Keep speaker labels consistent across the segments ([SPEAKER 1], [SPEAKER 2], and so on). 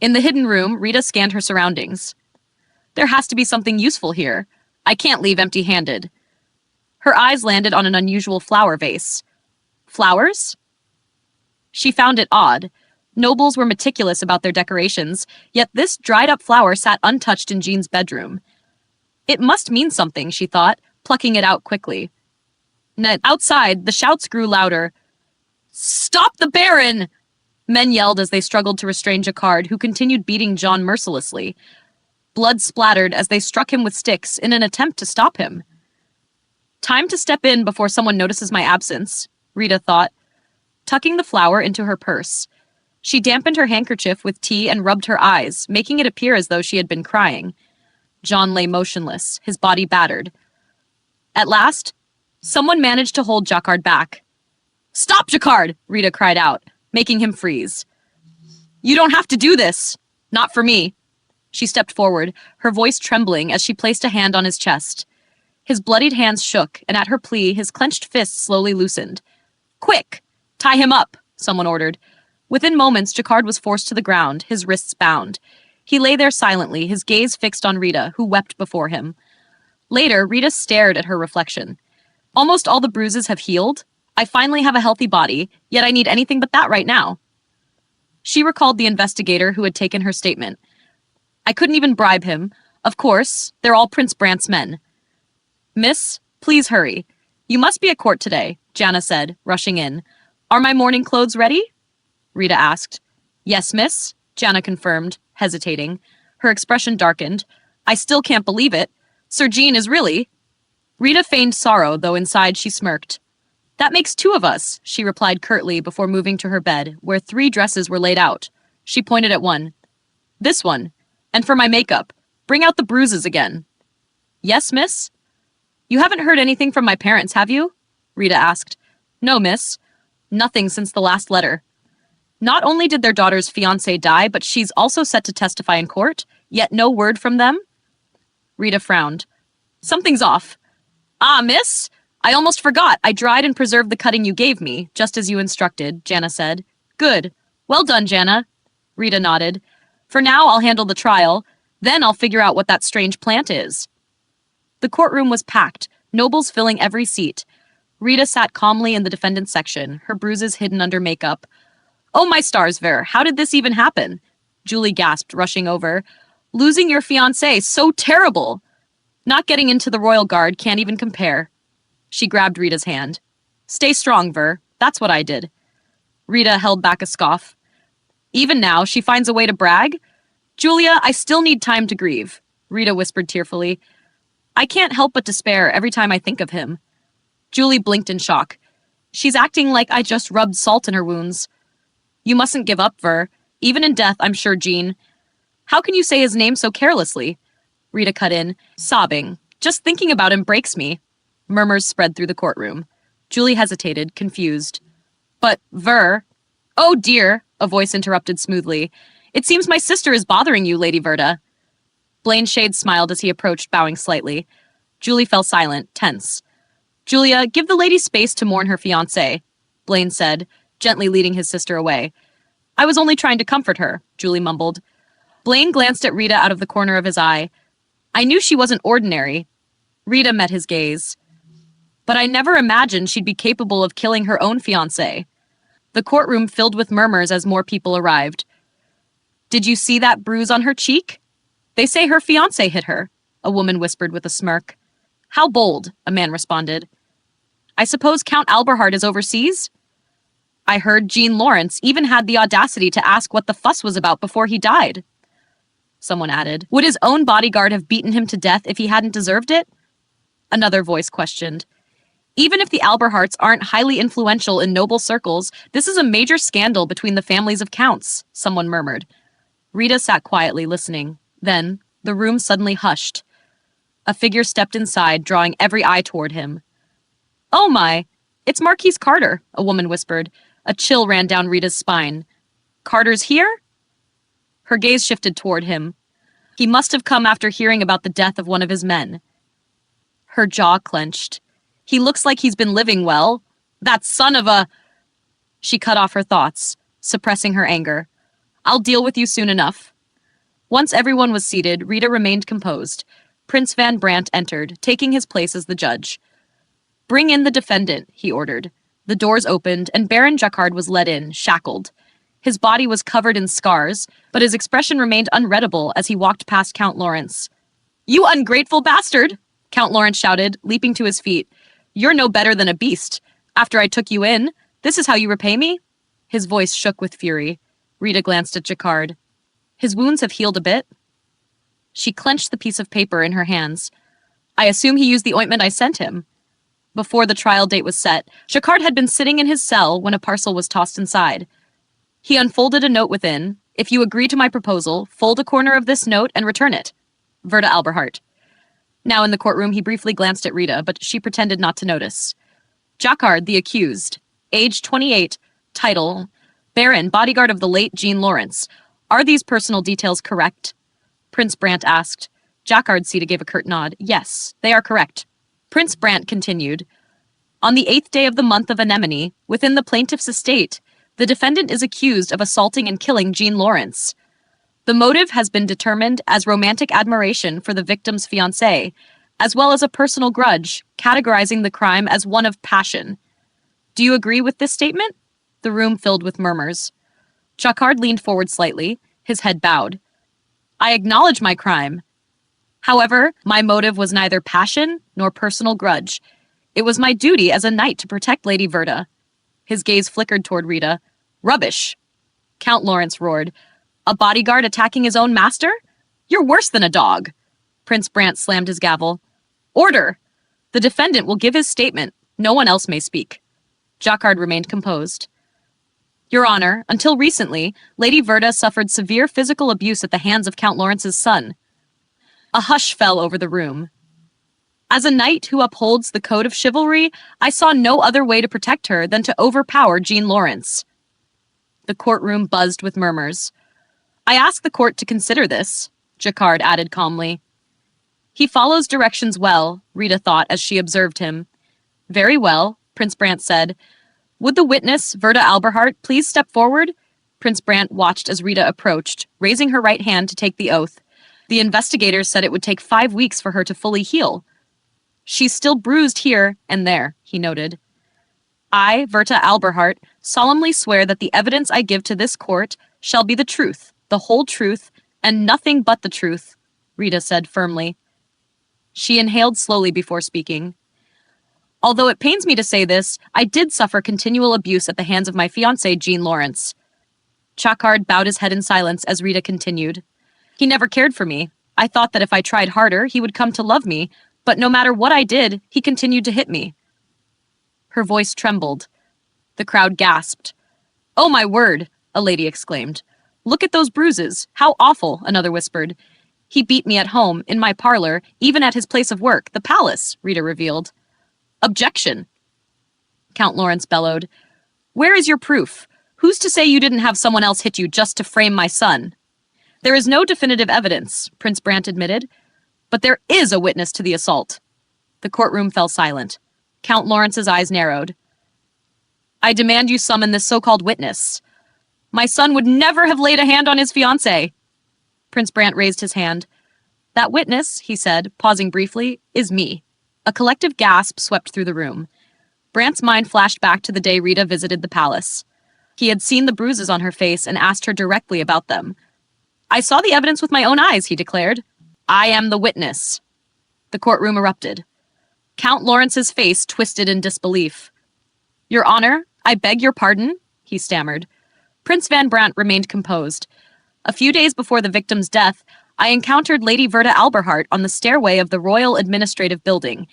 [SPEAKER 1] In the hidden room, Rita scanned her surroundings. There has to be something useful here. I can't leave empty-handed. Her eyes landed on an unusual flower vase. Flowers? She found it odd. Nobles were meticulous about their decorations, yet this dried-up flower sat untouched in Jean's bedroom. It must mean something, she thought, plucking it out quickly. Outside, the shouts grew louder. "Stop the Baron!" Men yelled as they struggled to restrain Jacquard, who continued beating John mercilessly. Blood splattered as they struck him with sticks in an attempt to stop him. Time to step in before someone notices my absence, Rita thought, tucking the flower into her purse. She dampened her handkerchief with tea and rubbed her eyes, making it appear as though she had been crying. John lay motionless, his body battered. At last, someone managed to hold Jacquard back. "Stop, Jacquard!" Rita cried out, making him freeze. "You don't have to do this. Not for me." She stepped forward, her voice trembling as she placed a hand on his chest. His bloodied hands shook, and at her plea, his clenched fists slowly loosened. "Quick! Tie him up!" someone ordered. Within moments, Jacquard was forced to the ground, his wrists bound. He lay there silently, his gaze fixed on Rita, who wept before him. Later, Rita stared at her reflection. "Almost all the bruises have healed. I finally have a healthy body, yet I need anything but that right now." She recalled the investigator who had taken her statement. "I couldn't even bribe him. Of course, they're all Prince Brant's men." "Miss, please hurry. You must be at court today," Jana said, rushing in. "Are my mourning clothes ready?" Rita asked. "Yes, miss," Jana confirmed, hesitating. Her expression darkened. "I still can't believe it. Sir Jean is really—" Rita feigned sorrow, though inside she smirked. "That makes two of us," she replied curtly before moving to her bed, where 3 dresses were laid out. She pointed at one. "This one. And for my makeup. Bring out the bruises again." "Yes, miss?" "You haven't heard anything from my parents, have you?" Rita asked. "No, miss. Nothing since the last letter. Not only did their daughter's fiancé die, but she's also set to testify in court, yet no word from them?" Rita frowned. "Something's off." "Ah, miss! I almost forgot. I dried and preserved the cutting you gave me, just as you instructed," Jana said. "Good. Well done, Jana." Rita nodded. "For now, I'll handle the trial. Then I'll figure out what that strange plant is." The courtroom was packed, nobles filling every seat. Rita sat calmly in the defendant's section, her bruises hidden under makeup. "Oh, my stars, Ver, how did this even happen?" Julie gasped, rushing over. "Losing your fiancé, so terrible! Not getting into the Royal Guard can't even compare." She grabbed Rita's hand. "Stay strong, Ver. That's what I did." Rita held back a scoff. "Even now, she finds a way to brag? Julia, I still need time to grieve," Rita whispered tearfully. "I can't help but despair every time I think of him." Julie blinked in shock. "She's acting like I just rubbed salt in her wounds." "You mustn't give up, Ver. Even in death, I'm sure, Jean." "How can you say his name so carelessly?" Rita cut in, sobbing. "Just thinking about him breaks me." Murmurs spread through the courtroom. Julie hesitated, confused. "But, Ver—" "Oh, dear," a voice interrupted smoothly. "It seems my sister is bothering you, Lady Verta." Blaine Shade smiled as he approached, bowing slightly. Julie fell silent, tense. "Julia, give the lady space to mourn her fiancé," Blaine said, gently leading his sister away. "I was only trying to comfort her," Julie mumbled. Blaine glanced at Rita out of the corner of his eye. "I knew she wasn't ordinary." Rita met his gaze. "But I never imagined she'd be capable of killing her own fiancé." The courtroom filled with murmurs as more people arrived. "Did you see that bruise on her cheek?" "They say her fiancé hit her," a woman whispered with a smirk. "How bold," a man responded. "I suppose Count Alberhart is overseas?" "I heard Jean Lawrence even had the audacity to ask what the fuss was about before he died." Someone added, "Would his own bodyguard have beaten him to death if he hadn't deserved it?" Another voice questioned. "Even if the Alberharts aren't highly influential in noble circles, this is a major scandal between the families of counts," someone murmured. Rita sat quietly, listening. Then, the room suddenly hushed. A figure stepped inside, drawing every eye toward him. "Oh my! It's Marquise Carter," a woman whispered. A chill ran down Rita's spine. "Carter's here?" Her gaze shifted toward him. "He must have come after hearing about the death of one of his men." Her jaw clenched. "He looks like he's been living well. That son of a—" She cut off her thoughts, suppressing her anger. "I'll deal with you soon enough," Once everyone was seated, Rita remained composed. Prince Van Brandt entered, taking his place as the judge. "Bring in the defendant," he ordered. The doors opened, and Baron Jacquard was led in, shackled. His body was covered in scars, but his expression remained unreadable as he walked past Count Lawrence. "You ungrateful bastard!" Count Lawrence shouted, leaping to his feet. "You're no better than a beast. After I took you in, this is how you repay me?" His voice shook with fury. Rita glanced at Jacquard. "His wounds have healed a bit?" She clenched the piece of paper in her hands. "I assume he used the ointment I sent him." Before the trial date was set, Jacquard had been sitting in his cell when a parcel was tossed inside. He unfolded a note within. "If you agree to my proposal, fold a corner of this note and return it. Verta Alberhart." Now in the courtroom, he briefly glanced at Rita, but she pretended not to notice. Jacquard, the accused, age 28, title, Baron, bodyguard of the late Jean Lawrence. Are these personal details correct? Prince Brandt asked. Jacquard Sita gave a curt nod. Yes, they are correct. Prince Brandt continued. On the 8th day of the month of Anemone, within the plaintiff's estate, the defendant is accused of assaulting and killing Jean Lawrence. The motive has been determined as romantic admiration for the victim's fiancé, as well as a personal grudge, categorizing the crime as one of passion. Do you agree with this statement? The room filled with murmurs. Jacquard leaned forward slightly, his head bowed. I acknowledge my crime. However, my motive was neither passion nor personal grudge. It was my duty as a knight to protect Lady Verta. His gaze flickered toward Rita. Rubbish! Count Lawrence roared. A bodyguard attacking his own master? You're worse than a dog. Prince Brandt slammed his gavel. Order! The defendant will give his statement. No one else may speak. Jacquard remained composed. Your Honor, until recently, Lady Verta suffered severe physical abuse at the hands of Count Lawrence's son. A hush fell over the room. As a knight who upholds the code of chivalry, I saw no other way to protect her than to overpower Jean Lawrence. The courtroom buzzed with murmurs. I ask the court to consider this, Jacquard added calmly. He follows directions well, Rita thought as she observed him. Very well, Prince Brandt said. Would the witness, Verta Alberhart, please step forward? Prince Brandt watched as Rita approached, raising her right hand to take the oath. The investigators said it would take 5 weeks for her to fully heal. She's still bruised here and there, he noted. I, Verta Alberhart, solemnly swear that the evidence I give to this court shall be the truth, the whole truth, and nothing but the truth, Rita said firmly. She inhaled slowly before speaking. Although it pains me to say this, I did suffer continual abuse at the hands of my fiancé, Jean Lawrence. Jacquard bowed his head in silence as Rita continued. He never cared for me. I thought that if I tried harder, he would come to love me, but no matter what I did, he continued to hit me. Her voice trembled. The crowd gasped. Oh, my word, a lady exclaimed. Look at those bruises. How awful, another whispered. He beat me at home, in my parlor, even at his place of work, the palace, Rita revealed. Objection, Count Lawrence bellowed. Where is your proof? Who's to say you didn't have someone else hit you just to frame my son? There is no definitive evidence, Prince Brandt admitted, but there is a witness to the assault. The courtroom fell silent. Count Lawrence's eyes narrowed. I demand you summon this so-called witness. My son would never have laid a hand on his fiancée. Prince Brandt raised his hand. That witness, he said, pausing briefly, is me. A collective gasp swept through the room. Brandt's mind flashed back to the day Rita visited the palace. He had seen the bruises on her face and asked her directly about them. I saw the evidence with my own eyes, he declared. I am the witness. The courtroom erupted. Count Lawrence's face twisted in disbelief. Your Honor, I beg your pardon, he stammered. Prince Van Brandt remained composed. A few days before the victim's death, I encountered Lady Verta Alberhart on the stairway of the Royal Administrative Building.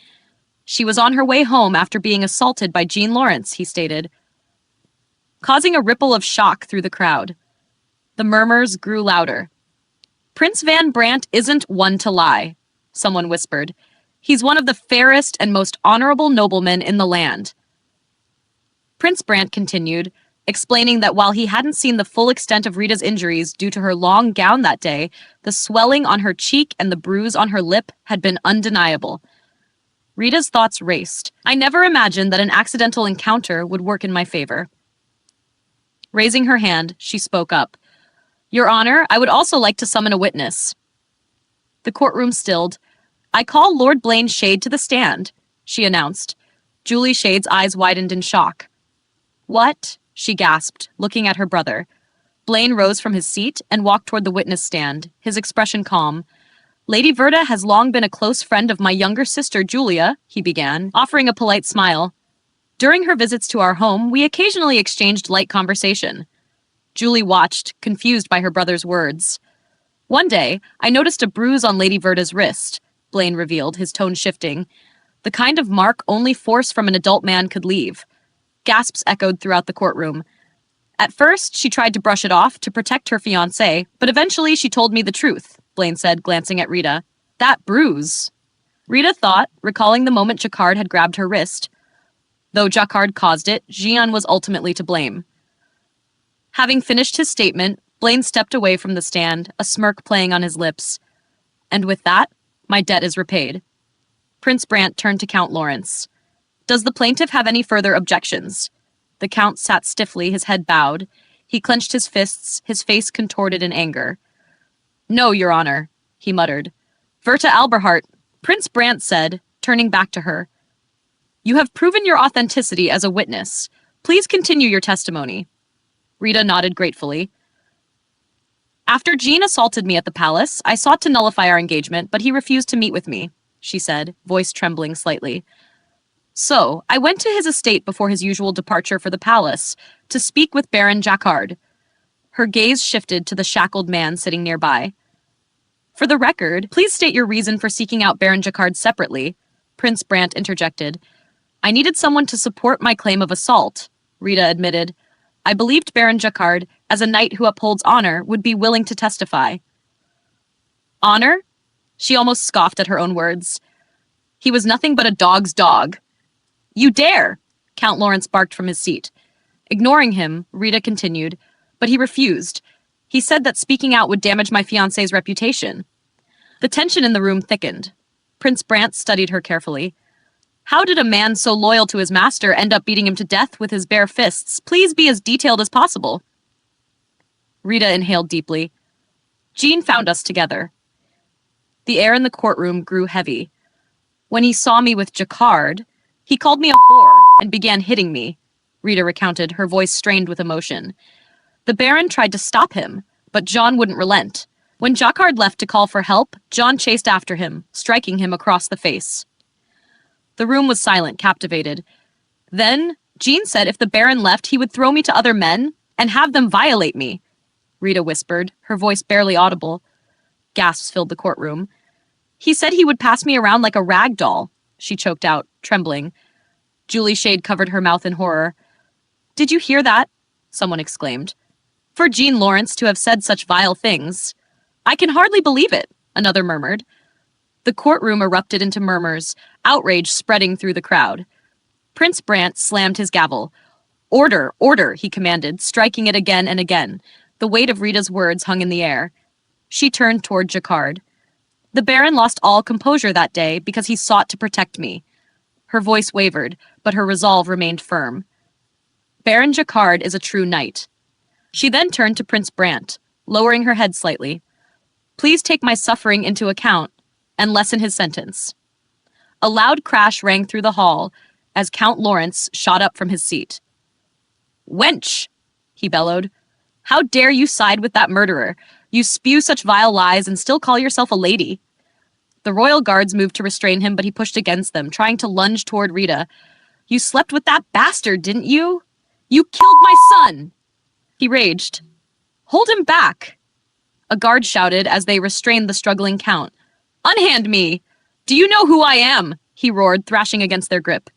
[SPEAKER 1] She was on her way home after being assaulted by Jean Lawrence, he stated, causing a ripple of shock through the crowd. The murmurs grew louder. Prince Van Brandt isn't one to lie, someone whispered. He's one of the fairest and most honorable noblemen in the land. Prince Brandt continued, explaining that while he hadn't seen the full extent of Rita's injuries due to her long gown that day, the swelling on her cheek and the bruise on her lip had been undeniable. Rita's thoughts raced. I never imagined that an accidental encounter would work in my favor. Raising her hand, she spoke up. Your Honor, I would also like to summon a witness. The courtroom stilled. I call Lord Blaine Shade to the stand, she announced. Julie Shade's eyes widened in shock. What? She gasped, looking at her brother. Blaine rose from his seat and walked toward the witness stand, his expression calm. Lady Verta has long been a close friend of my younger sister, Julia, he began, offering a polite smile. During her visits to our home, we occasionally exchanged light conversation. Julie watched, confused by her brother's words. One day, I noticed a bruise on Lady Verta's wrist, Blaine revealed, his tone shifting. The kind of mark only force from an adult man could leave. Gasps echoed throughout the courtroom. At first, she tried to brush it off to protect her fiancé, but eventually she told me the truth, Blaine said, glancing at Rita. That bruise. Rita thought, recalling the moment Jacquard had grabbed her wrist. Though Jacquard caused it, Gian was ultimately to blame. Having finished his statement, Blaine stepped away from the stand, a smirk playing on his lips. And with that, my debt is repaid. Prince Brant turned to Count Lawrence. Does the plaintiff have any further objections? The Count sat stiffly, his head bowed. He clenched his fists, his face contorted in anger. No, Your Honor, he muttered. Verta Alberhart, Prince Brant said, turning back to her. You have proven your authenticity as a witness. Please continue your testimony. Rita nodded gratefully. After Jean assaulted me at the palace, I sought to nullify our engagement, but he refused to meet with me, she said, voice trembling slightly. So, I went to his estate before his usual departure for the palace, to speak with Baron Jacquard. Her gaze shifted to the shackled man sitting nearby. For the record, please state your reason for seeking out Baron Jacquard separately, Prince Brant interjected. I needed someone to support my claim of assault, Rita admitted. I believed Baron Jacquard, as a knight who upholds honor, would be willing to testify. Honor? She almost scoffed at her own words. He was nothing but a dog's dog. You dare! Count Lawrence barked from his seat. Ignoring him, Rita continued, but he refused. He said that speaking out would damage my fiancé's reputation. The tension in the room thickened. Prince Brant studied her carefully. How did a man so loyal to his master end up beating him to death with his bare fists? Please be as detailed as possible. Rita inhaled deeply. Jean found us together. The air in the courtroom grew heavy. When he saw me with Jacquard, he called me a whore and began hitting me, Rita recounted, her voice strained with emotion. The Baron tried to stop him, but John wouldn't relent. When Jacquard left to call for help, John chased after him, striking him across the face. The room was silent, captivated. Then, Jean said if the Baron left, he would throw me to other men and have them violate me, Rita whispered, her voice barely audible. Gasps filled the courtroom. He said he would pass me around like a rag doll, she choked out, trembling. Julie Shade covered her mouth in horror. Did you hear that? Someone exclaimed. For Jean Lawrence to have said such vile things. I can hardly believe it, another murmured. The courtroom erupted into murmurs, outrage spreading through the crowd. Prince Brant slammed his gavel. Order, order, he commanded, striking it again and again. The weight of Rita's words hung in the air. She turned toward Jacquard. The Baron lost all composure that day because he sought to protect me. Her voice wavered, but her resolve remained firm. Baron Jacquard is a true knight. She then turned to Prince Brant, lowering her head slightly. Please take my suffering into account and lessen his sentence. A loud crash rang through the hall as Count Lawrence shot up from his seat. Wench, he bellowed. How dare you side with that murderer? You spew such vile lies and still call yourself a lady. The royal guards moved to restrain him, but he pushed against them, trying to lunge toward Rita. You slept with that bastard, didn't you? You killed my son! He raged. Hold him back! A guard shouted as they restrained the struggling count. Unhand me! Do you know who I am? He roared, thrashing against their grip.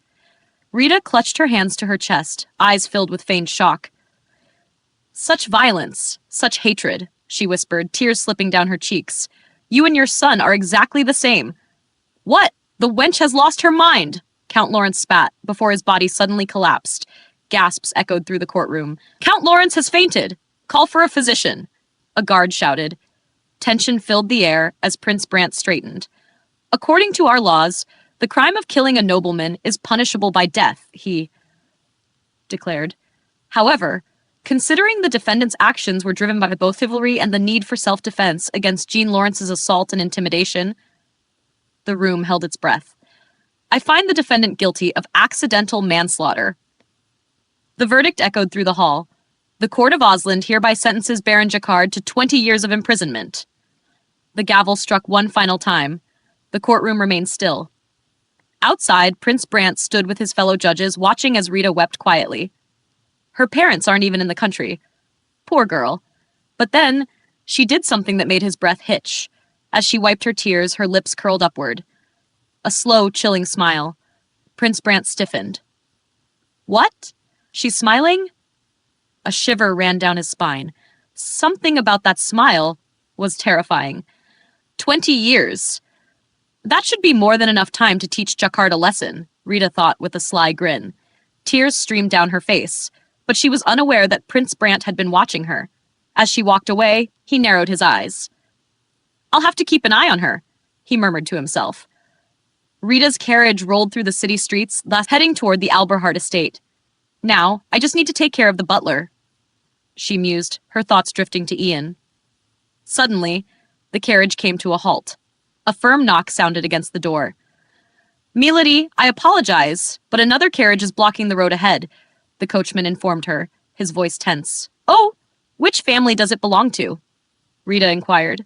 [SPEAKER 1] Rita clutched her hands to her chest, eyes filled with feigned shock. Such violence, such hatred, she whispered, tears slipping down her cheeks. You and your son are exactly the same. What? The wench has lost her mind! Count Lawrence spat, before his body suddenly collapsed. Gasps echoed through the courtroom. Count Lawrence has fainted! Call for a physician! A guard shouted. Tension filled the air as Prince Brant straightened. According to our laws, the crime of killing a nobleman is punishable by death, he declared. However, Considering the defendant's actions were driven by both chivalry and the need for self-defense against Jean Lawrence's assault and intimidation, the room held its breath. I find the defendant guilty of accidental manslaughter. The verdict echoed through the hall. The Court of Osland hereby sentences Baron Jacquard to 20 years of imprisonment. The gavel struck one final time. The courtroom remained still. Outside, Prince Brant stood with his fellow judges, watching as Rita wept quietly. Her parents aren't even in the country. Poor girl. But then, she did something that made his breath hitch. As she wiped her tears, her lips curled upward. A slow, chilling smile. Prince Brant stiffened. What? She's smiling? A shiver ran down his spine. Something about that smile was terrifying. 20 years. That should be more than enough time to teach Jacquard a lesson, Rita thought with a sly grin. Tears streamed down her face, but she was unaware that Prince Brant had been watching her. As she walked away, he narrowed his eyes. I'll have to keep an eye on her, he murmured to himself. Rita's carriage rolled through the city streets, thus heading toward the Alberhart estate. Now, I just need to take care of the butler, she mused, her thoughts drifting to Ian. Suddenly, the carriage came to a halt. A firm knock sounded against the door. Milady, I apologize, but another carriage is blocking the road ahead, the coachman informed her, his voice tense. Oh, which family does it belong to? Rita inquired.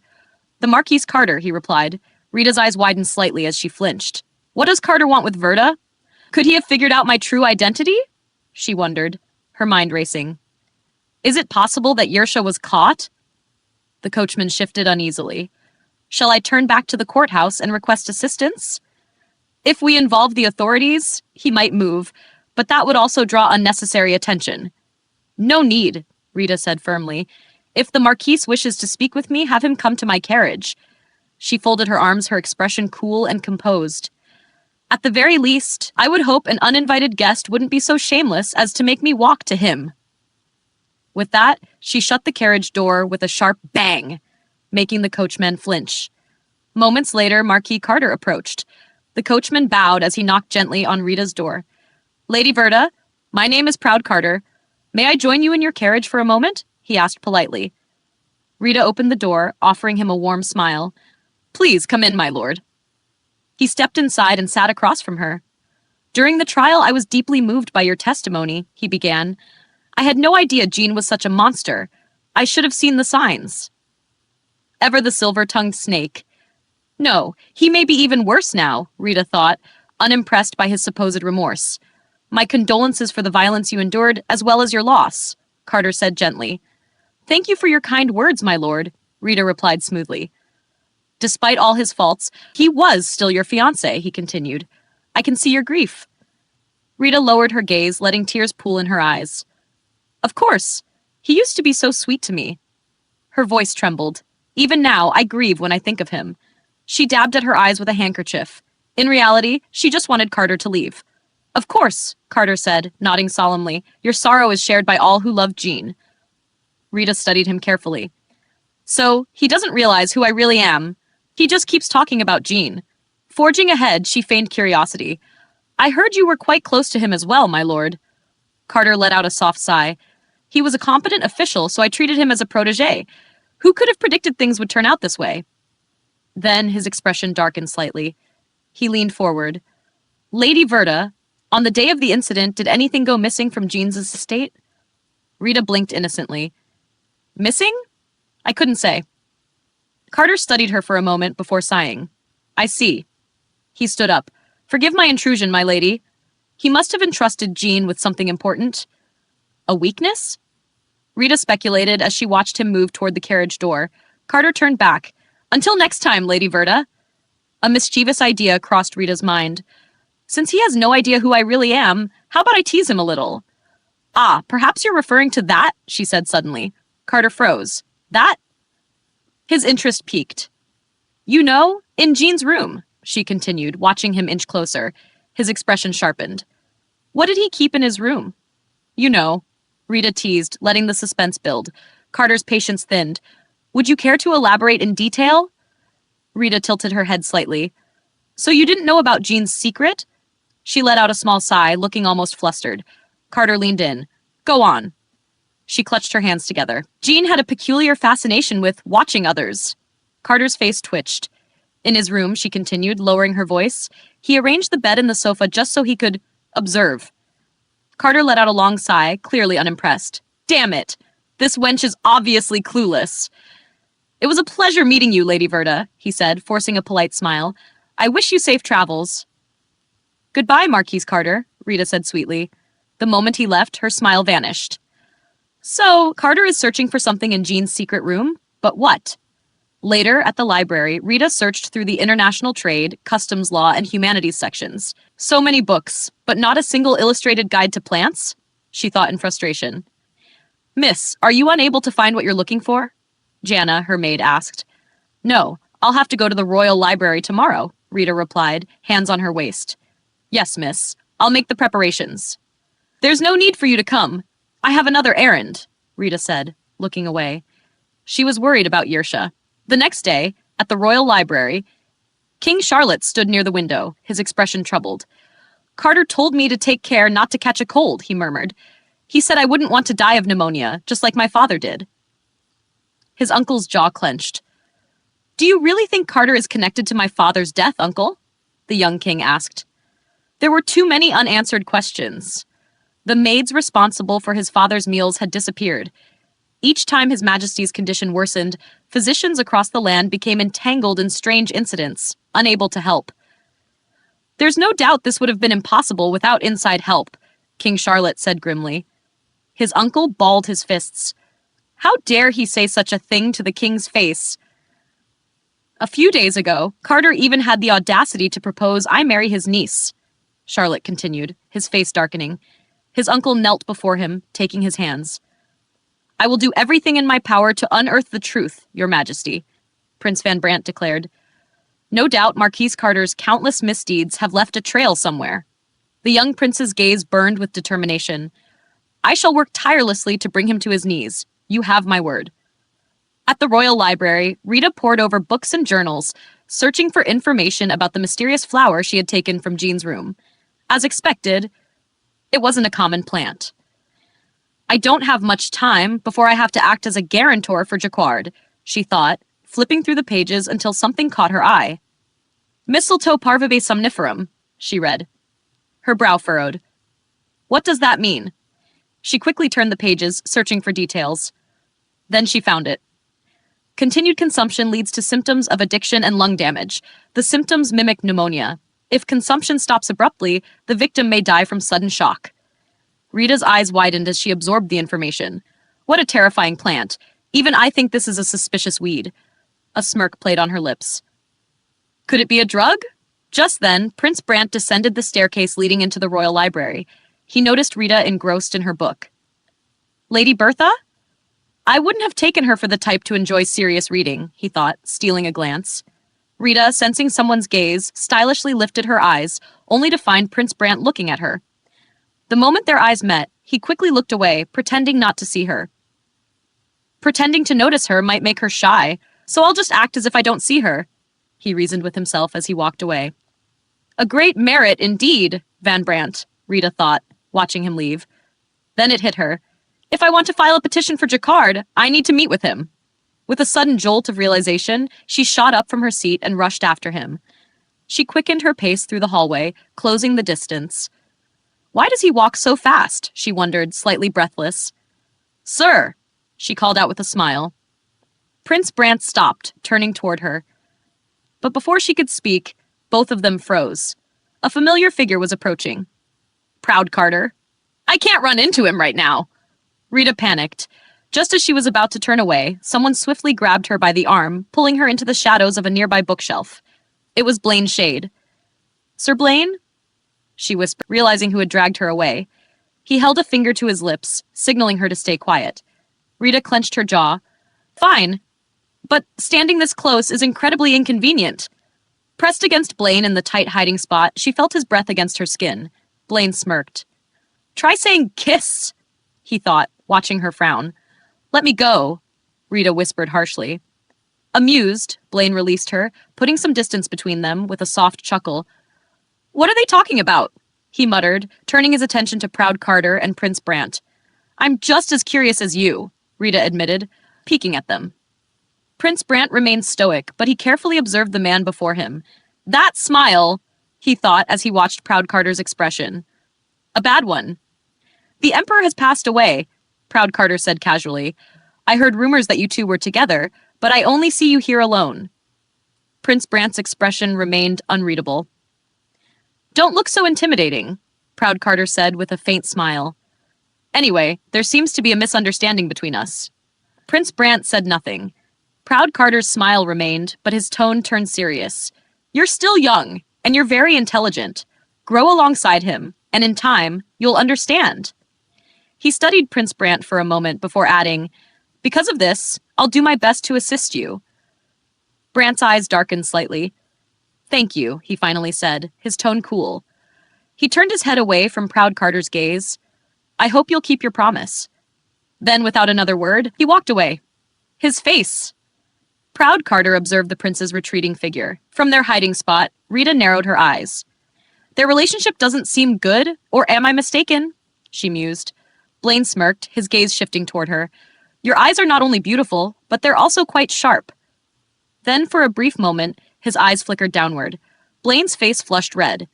[SPEAKER 1] The Marquis Carter, he replied. Rita's eyes widened slightly as she flinched. What does Carter want with Verta? Could he have figured out my true identity? She wondered, her mind racing. Is it possible that Yersha was caught? The coachman shifted uneasily. Shall I turn back to the courthouse and request assistance? If we involve the authorities, he might move, but that would also draw unnecessary attention. No need, Rita said firmly. If the Marquis wishes to speak with me, have him come to my carriage. She folded her arms, her expression cool and composed. At the very least, I would hope an uninvited guest wouldn't be so shameless as to make me walk to him. With that, she shut the carriage door with a sharp bang, making the coachman flinch. Moments later, Marquis Carter approached. The coachman bowed as he knocked gently on Rita's door. Lady Verta, my name is Proud Carter. May I join you in your carriage for a moment? He asked politely. Rita opened the door, offering him a warm smile. Please come in, my lord. He stepped inside and sat across from her. During the trial, I was deeply moved by your testimony, he began. I had no idea Jean was such a monster. I should have seen the signs. Ever the silver-tongued snake. No, he may be even worse now, Rita thought, unimpressed by his supposed remorse. My condolences for the violence you endured, as well as your loss, Carter said gently. Thank you for your kind words, my lord, Rita replied smoothly. Despite all his faults, he was still your fiancé, he continued. I can see your grief. Rita lowered her gaze, letting tears pool in her eyes. Of course. He used to be so sweet to me. Her voice trembled. Even now, I grieve when I think of him. She dabbed at her eyes with a handkerchief. In reality, she just wanted Carter to leave. Of course, Carter said, nodding solemnly. Your sorrow is shared by all who love Jean. Rita studied him carefully. So, he doesn't realize who I really am. He just keeps talking about Jean. Forging ahead, she feigned curiosity. I heard you were quite close to him as well, my lord. Carter let out a soft sigh. He was a competent official, so I treated him as a protégé. Who could have predicted things would turn out this way? Then his expression darkened slightly. He leaned forward. Lady Verta, on the day of the incident, did anything go missing from Jean's estate? Rita blinked innocently. Missing? I couldn't say. Carter studied her for a moment before sighing. I see. He stood up. Forgive my intrusion, my lady. He must have entrusted Jean with something important. A weakness? Rita speculated as she watched him move toward the carriage door. Carter turned back. Until next time, Lady Verta. A mischievous idea crossed Rita's mind. Since he has no idea who I really am, how about I tease him a little? Ah, perhaps you're referring to that, she said suddenly. Carter froze. That? His interest piqued. You know, in Jean's room, she continued, watching him inch closer. His expression sharpened. What did he keep in his room? You know, Rita teased, letting the suspense build. Carter's patience thinned. Would you care to elaborate in detail? Rita tilted her head slightly. So you didn't know about Jean's secret? She let out a small sigh, looking almost flustered. Carter leaned in. Go on. She clutched her hands together. Jean had a peculiar fascination with watching others. Carter's face twitched. In his room, she continued, lowering her voice, he arranged the bed and the sofa just so he could observe. Carter let out a long sigh, clearly unimpressed. Damn it! This wench is obviously clueless. It was a pleasure meeting you, Lady Verta, he said, forcing a polite smile. I wish you safe travels. Goodbye, Marquise Carter, Rita said sweetly. The moment he left, her smile vanished. So, Carter is searching for something in Jean's secret room? But what? Later, at the library, Rita searched through the international trade, customs law, and humanities sections. So many books, but not a single illustrated guide to plants? She thought in frustration. Miss, are you unable to find what you're looking for? Jana, her maid, asked. No, I'll have to go to the Royal Library tomorrow, Rita replied, hands on her waist. Yes, miss. I'll make the preparations. There's no need for you to come. I have another errand, Rita said, looking away. She was worried about Yersha. The next day, at the Royal Library, King Charlotte stood near the window, his expression troubled. Carter told me to take care not to catch a cold, he murmured. He said I wouldn't want to die of pneumonia, just like my father did. His uncle's jaw clenched. Do you really think Carter is connected to my father's death, uncle? The young king asked. There were too many unanswered questions. The maids responsible for his father's meals had disappeared. Each time His Majesty's condition worsened, physicians across the land became entangled in strange incidents, unable to help. There's no doubt this would have been impossible without inside help, King Charlotte said grimly. His uncle balled his fists. How dare he say such a thing to the king's face? A few days ago, Carter even had the audacity to propose I marry his niece, Charlotte continued, his face darkening. His uncle knelt before him, taking his hands. I will do everything in my power to unearth the truth, Your Majesty, Prince Van Brandt declared. No doubt Marquise Carter's countless misdeeds have left a trail somewhere. The young prince's gaze burned with determination. I shall work tirelessly to bring him to his knees. You have my word. At the Royal Library, Rita pored over books and journals, searching for information about the mysterious flower she had taken from Jean's room. As expected, it wasn't a common plant. I don't have much time before I have to act as a guarantor for Jacquard, she thought, flipping through the pages until something caught her eye. Mistletoe parvae somniferum, she read. Her brow furrowed. What does that mean? She quickly turned the pages, searching for details. Then she found it. Continued consumption leads to symptoms of addiction and lung damage. The symptoms mimic pneumonia. If consumption stops abruptly, the victim may die from sudden shock. Rita's eyes widened as she absorbed the information. What a terrifying plant. Even I think this is a suspicious weed. A smirk played on her lips. Could it be a drug? Just then, Prince Brandt descended the staircase leading into the Royal Library. He noticed Rita engrossed in her book. Lady Bertha? I wouldn't have taken her for the type to enjoy serious reading, he thought, stealing a glance. Rita, sensing someone's gaze, stylishly lifted her eyes, only to find Prince Brandt looking at her. The moment their eyes met, he quickly looked away, pretending not to see her. Pretending to notice her might make her shy, so I'll just act as if I don't see her, he reasoned with himself as he walked away. A great merit indeed, Van Brandt, Rita thought, watching him leave. Then it hit her. If I want to file a petition for Jacquard, I need to meet with him. With a sudden jolt of realization, she shot up from her seat and rushed after him. She quickened her pace through the hallway, closing the distance. Why does he walk so fast? She wondered, slightly breathless. Sir, she called out with a smile. Prince Brandt stopped, turning toward her. But before she could speak, both of them froze. A familiar figure was approaching. Proud Carter. I can't run into him right now. Rita panicked. Just as she was about to turn away, someone swiftly grabbed her by the arm, pulling her into the shadows of a nearby bookshelf. It was Blaine Shade. Sir Blaine? She whispered, realizing who had dragged her away. He held a finger to his lips, signaling her to stay quiet. Rita clenched her jaw. Fine, but standing this close is incredibly inconvenient. Pressed against Blaine in the tight hiding spot, she felt his breath against her skin. Blaine smirked. Try saying kiss, he thought, watching her frown. Let me go, Rita whispered harshly. Amused, Blaine released her, putting some distance between them with a soft chuckle. What are they talking about? He muttered, turning his attention to Proud Carter and Prince Brandt. I'm just as curious as you, Rita admitted, peeking at them. Prince Brant remained stoic, but he carefully observed the man before him. That smile, he thought as he watched Proud Carter's expression. A bad one. The Emperor has passed away, Proud Carter said casually. I heard rumors that you two were together, but I only see you here alone. Prince Brant's expression remained unreadable. Don't look so intimidating, Proud Carter said with a faint smile. Anyway, there seems to be a misunderstanding between us. Prince Brant said nothing. Proud Carter's smile remained, but his tone turned serious. You're still young, and you're very intelligent. Grow alongside him, and in time, you'll understand. He studied Prince Brant for a moment before adding, Because of this, I'll do my best to assist you. Brant's eyes darkened slightly. Thank you, he finally said, his tone cool. He turned his head away from Proud Carter's gaze. I hope you'll keep your promise. Then, without another word, he walked away. His face. Proud Carter observed the prince's retreating figure. From their hiding spot, Rita narrowed her eyes. Their relationship doesn't seem good, or am I mistaken? She mused. Blaine smirked, his gaze shifting toward her. Your eyes are not only beautiful, but they're also quite sharp. Then, for a brief moment, his eyes flickered downward. Blaine's face flushed red.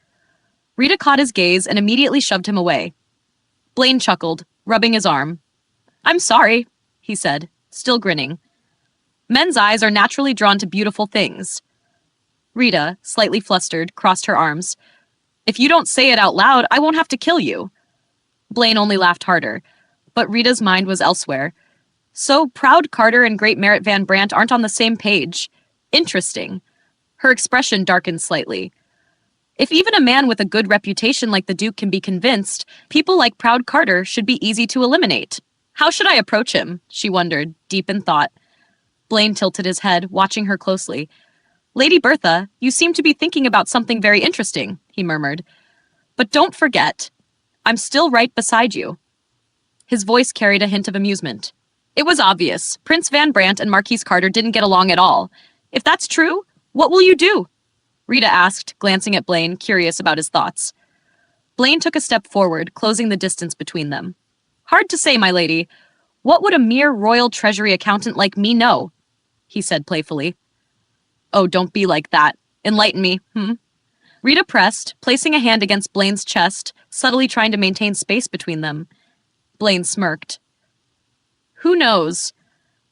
[SPEAKER 1] Rita caught his gaze and immediately shoved him away. Blaine chuckled, rubbing his arm. I'm sorry, he said, still grinning. Men's eyes are naturally drawn to beautiful things. Rita, slightly flustered, crossed her arms. If you don't say it out loud, I won't have to kill you. Blaine only laughed harder, but Rita's mind was elsewhere. So Proud Carter and Great Merritt Van Brant aren't on the same page. Interesting. Her expression darkened slightly. If even a man with a good reputation like the Duke can be convinced, people like Proud Carter should be easy to eliminate. How should I approach him? She wondered, deep in thought. Blaine tilted his head, watching her closely. Lady Bertha, you seem to be thinking about something very interesting, he murmured. But don't forget, I'm still right beside you. His voice carried a hint of amusement. It was obvious. Prince Van Brant and Marquise Carter didn't get along at all. If that's true, what will you do? Rita asked, glancing at Blaine, curious about his thoughts. Blaine took a step forward, closing the distance between them. Hard to say, my lady. What would a mere royal treasury accountant like me know? He said playfully. Oh, don't be like that. Enlighten me, Rita pressed, placing a hand against Blaine's chest, subtly trying to maintain space between them. Blaine smirked. Who knows?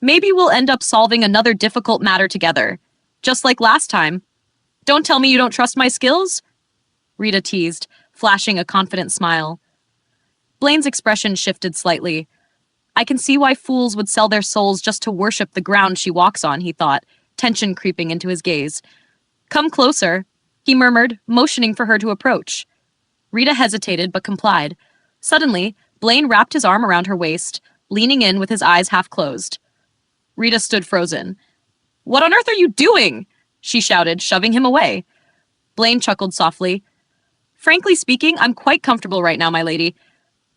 [SPEAKER 1] Maybe we'll end up solving another difficult matter together, just like last time. Don't tell me you don't trust my skills? Rita teased, flashing a confident smile. Blaine's expression shifted slightly. I can see why fools would sell their souls just to worship the ground she walks on, he thought, tension creeping into his gaze. Come closer, he murmured, motioning for her to approach. Rita hesitated but complied. Suddenly, Blaine wrapped his arm around her waist, leaning in with his eyes half closed. Rita stood frozen. What on earth are you doing? She shouted, shoving him away. Blaine chuckled softly. Frankly speaking, I'm quite comfortable right now, my lady.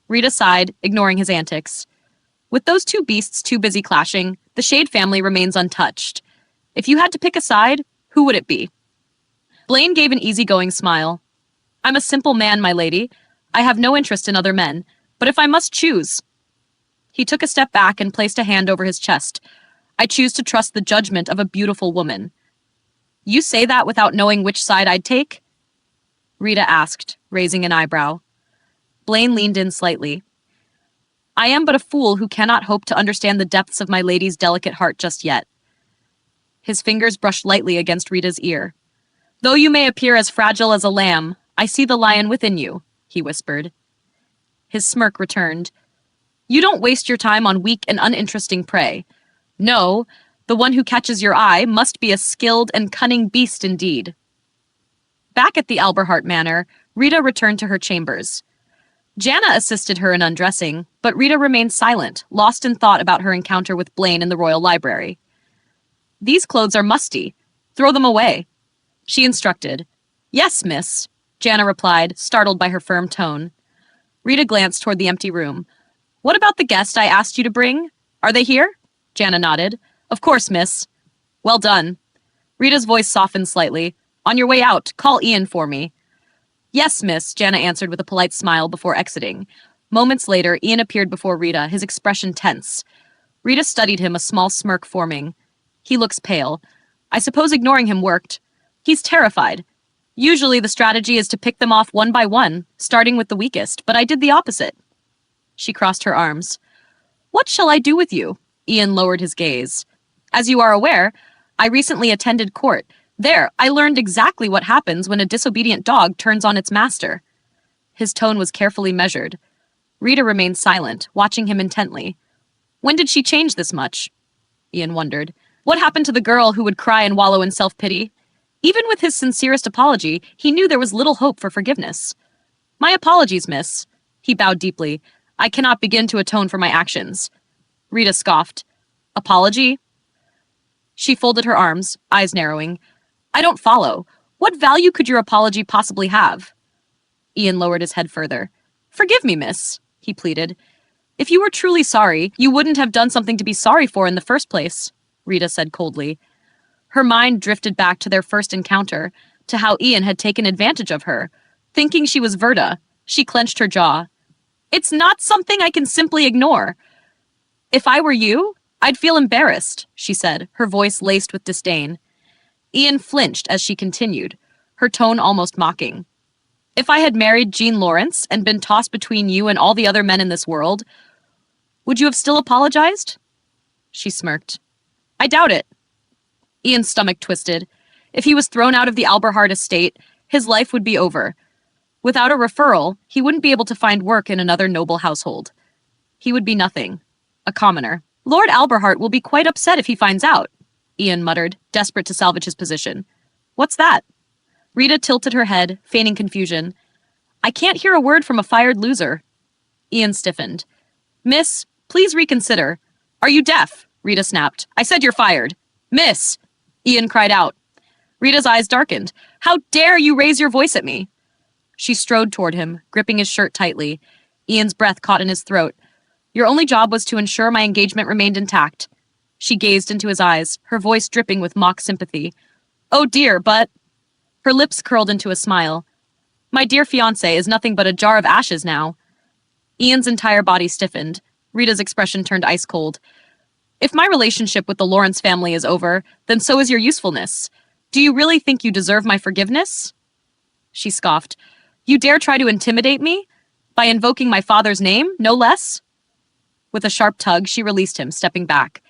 [SPEAKER 1] Rita sighed, ignoring his antics. With those two beasts too busy clashing, the Shade family remains untouched. If you had to pick a side, who would it be? Blaine gave an easygoing smile. I'm a simple man, my lady. I have no interest in other men, but if I must choose... He took a step back and placed a hand over his chest. I choose to trust the judgment of a beautiful woman. You say that without knowing which side I'd take? Rita asked, raising an eyebrow. Blaine leaned in slightly. I am but a fool who cannot hope to understand the depths of my lady's delicate heart just yet. His fingers brushed lightly against Rita's ear. Though you may appear as fragile as a lamb, I see the lion within you, he whispered. His smirk returned. You don't waste your time on weak and uninteresting prey. No, the one who catches your eye must be a skilled and cunning beast indeed. Back at the Alberhart manor, Rita returned to her chambers. Jana assisted her in undressing, but Rita remained silent, lost in thought about her encounter with Blaine in the royal library. These clothes are musty. Throw them away, she instructed. Yes, miss, Jana replied, startled by her firm tone. Rita glanced toward the empty room. What about the guest I asked you to bring? Are they here? Jana nodded. Of course, miss. Well done. Rita's voice softened slightly. On your way out, call Ian for me. Yes, miss, Jana answered with a polite smile before exiting. Moments later, Ian appeared before Rita, his expression tense. Rita studied him, a small smirk forming. He looks pale. I suppose ignoring him worked. He's terrified. Usually the strategy is to pick them off one by one, starting with the weakest, but I did the opposite. She crossed her arms. What shall I do with you? Ian lowered his gaze. As you are aware, I recently attended court. There, I learned exactly what happens when a disobedient dog turns on its master. His tone was carefully measured. Rita remained silent, watching him intently. When did she change this much? Ian wondered. What happened to the girl who would cry and wallow in self-pity? Even with his sincerest apology, he knew there was little hope for forgiveness. My apologies, miss. He bowed deeply. I cannot begin to atone for my actions. Rita scoffed. Apology? She folded her arms, eyes narrowing. I don't follow. What value could your apology possibly have? Ian lowered his head further. Forgive me, miss, he pleaded. If you were truly sorry, you wouldn't have done something to be sorry for in the first place, Rita said coldly. Her mind drifted back to their first encounter, to how Ian had taken advantage of her. Thinking she was Verta, she clenched her jaw. It's not something I can simply ignore. If I were you, I'd feel embarrassed, she said, her voice laced with disdain. Ian flinched as she continued, her tone almost mocking. If I had married Jean Lawrence and been tossed between you and all the other men in this world, would you have still apologized? She smirked. I doubt it. Ian's stomach twisted. If he was thrown out of the Alberhart estate, his life would be over. Without a referral, he wouldn't be able to find work in another noble household. He would be nothing. A commoner. Lord Alberhart will be quite upset if he finds out, Ian muttered, desperate to salvage his position. What's that? Rita tilted her head, feigning confusion. I can't hear a word from a fired loser. Ian stiffened. Miss, please reconsider. Are you deaf? Rita snapped. I said you're fired. Miss! Ian cried out. Rita's eyes darkened. How dare you raise your voice at me? She strode toward him, gripping his shirt tightly. Ian's breath caught in his throat. Your only job was to ensure my engagement remained intact. She gazed into his eyes, her voice dripping with mock sympathy. Oh dear, but... Her lips curled into a smile. My dear fiancé is nothing but a jar of ashes now. Ian's entire body stiffened. Rita's expression turned ice cold. If my relationship with the Lawrence family is over, then so is your usefulness. Do you really think you deserve my forgiveness? She scoffed. You dare try to intimidate me? By invoking my father's name, no less? With a sharp tug, she released him, stepping back.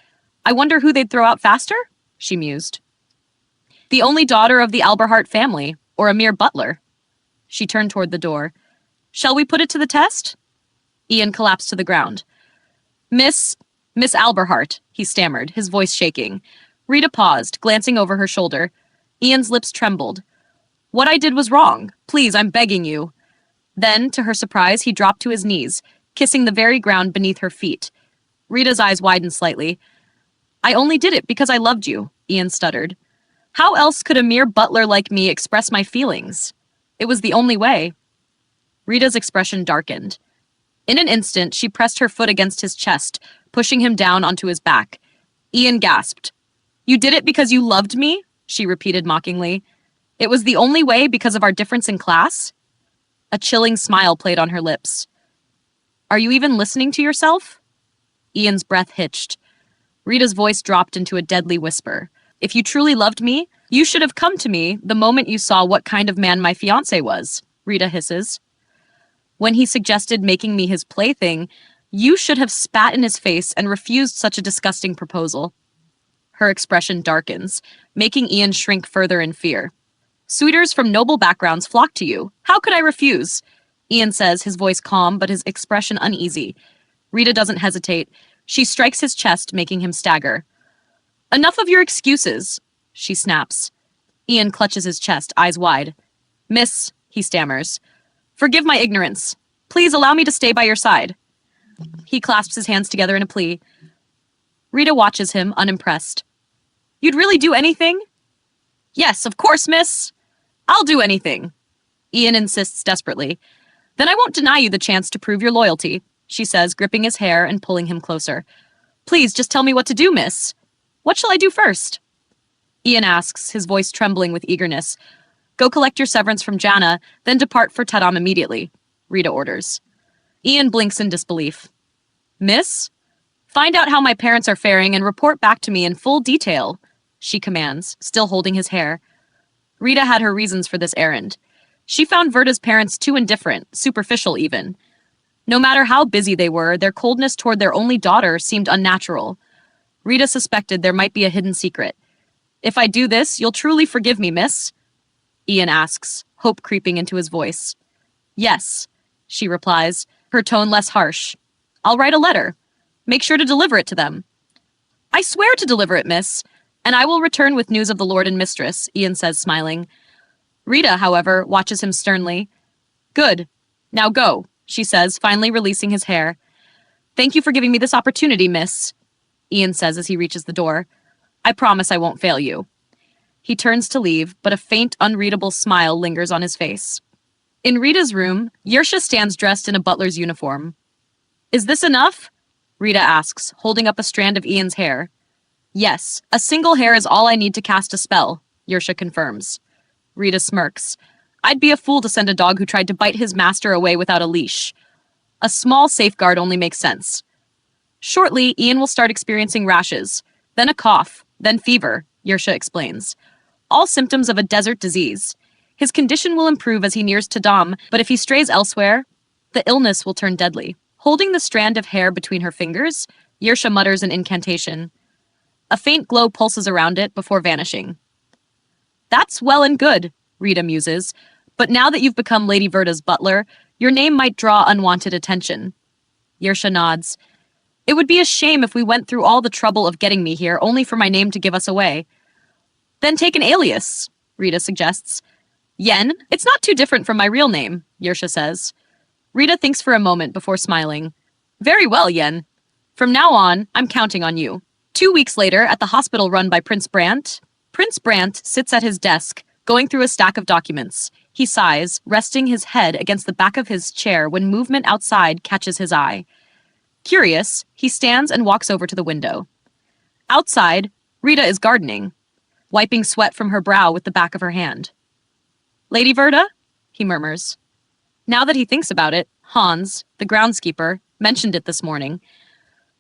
[SPEAKER 1] I wonder who they'd throw out faster? She mused. The only daughter of the Alberhart family, or a mere butler. She turned toward the door. Shall we put it to the test? Ian collapsed to the ground. Miss Alberhart, he stammered, his voice shaking. Rita paused, glancing over her shoulder. Ian's lips trembled. What I did was wrong. Please, I'm begging you. Then, to her surprise, he dropped to his knees, kissing the very ground beneath her feet. Rita's eyes widened slightly. I only did it because I loved you, Ian stuttered. How else could a mere butler like me express my feelings? It was the only way. Rita's expression darkened. In an instant, she pressed her foot against his chest, pushing him down onto his back. Ian gasped. You did it because you loved me? She repeated mockingly. It was the only way because of our difference in class? A chilling smile played on her lips. Are you even listening to yourself? Ian's breath hitched. Rita's voice dropped into a deadly whisper. If you truly loved me, you should have come to me the moment you saw what kind of man my fiancé was, Rita hisses. When he suggested making me his plaything, you should have spat in his face and refused such a disgusting proposal. Her expression darkens, making Ian shrink further in fear. Suitors from noble backgrounds flock to you. How could I refuse? Ian says, his voice calm but his expression uneasy. Rita doesn't hesitate. She strikes his chest, making him stagger. Enough of your excuses, she snaps. Ian clutches his chest, eyes wide. Miss, he stammers. Forgive my ignorance. Please allow me to stay by your side. He clasps his hands together in a plea. Rita watches him, unimpressed. You'd really do anything? Yes, of course, miss. I'll do anything. Ian insists desperately. Then I won't deny you the chance to prove your loyalty, she says, gripping his hair and pulling him closer. Please, just tell me what to do, miss. What shall I do first? Ian asks, his voice trembling with eagerness. Go collect your severance from Jana, then depart for Tadam immediately, Rita orders. Ian blinks in disbelief. Miss? Find out how my parents are faring and report back to me in full detail, she commands, still holding his hair. Rita had her reasons for this errand. She found Verta's parents too indifferent, superficial even. No matter how busy they were, their coldness toward their only daughter seemed unnatural. Rita suspected there might be a hidden secret. If I do this, you'll truly forgive me, miss? Ian asks, hope creeping into his voice. Yes, she replies, her tone less harsh. I'll write a letter. Make sure to deliver it to them. I swear to deliver it, miss, and I will return with news of the lord and mistress, Ian says, smiling. Rita, however, watches him sternly. Good. Now go, she says, finally releasing his hair. Thank you for giving me this opportunity, miss, Ian says as he reaches the door. I promise I won't fail you. He turns to leave, but a faint, unreadable smile lingers on his face. In Rita's room, Yersha stands dressed in a butler's uniform. Is this enough? Rita asks, holding up a strand of Ian's hair. Yes, a single hair is all I need to cast a spell, Yersha confirms. Rita smirks. I'd be a fool to send a dog who tried to bite his master away without a leash. A small safeguard only makes sense. Shortly, Ian will start experiencing rashes, then a cough, then fever, Yersha explains. All symptoms of a desert disease. His condition will improve as he nears Tadam, but if he strays elsewhere, the illness will turn deadly. Holding the strand of hair between her fingers, Yersha mutters an incantation. A faint glow pulses around it before vanishing. That's well and good, Rita muses, but now that you've become Lady Verta's butler, your name might draw unwanted attention. Yersha nods. It would be a shame if we went through all the trouble of getting me here only for my name to give us away. Then take an alias, Rita suggests. Yen, it's not too different from my real name, Yersha says. Rita thinks for a moment before smiling. Very well, Yen. From now on, I'm counting on you. 2 weeks later, at the hospital run by Prince Brandt sits at his desk, going through a stack of documents. He sighs, resting his head against the back of his chair when movement outside catches his eye. Curious, he stands and walks over to the window. Outside, Rita is gardening, wiping sweat from her brow with the back of her hand. Lady Verta? He murmurs. Now that he thinks about it, Hans, the groundskeeper, mentioned it this morning.